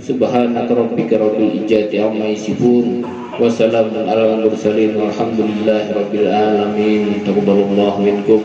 Subhanaka rabbika rabbil izzati amma yasifun, wa salamun alal mursalin, walhamdulillahi rabbil alamin. Taqabbalallahu minkum.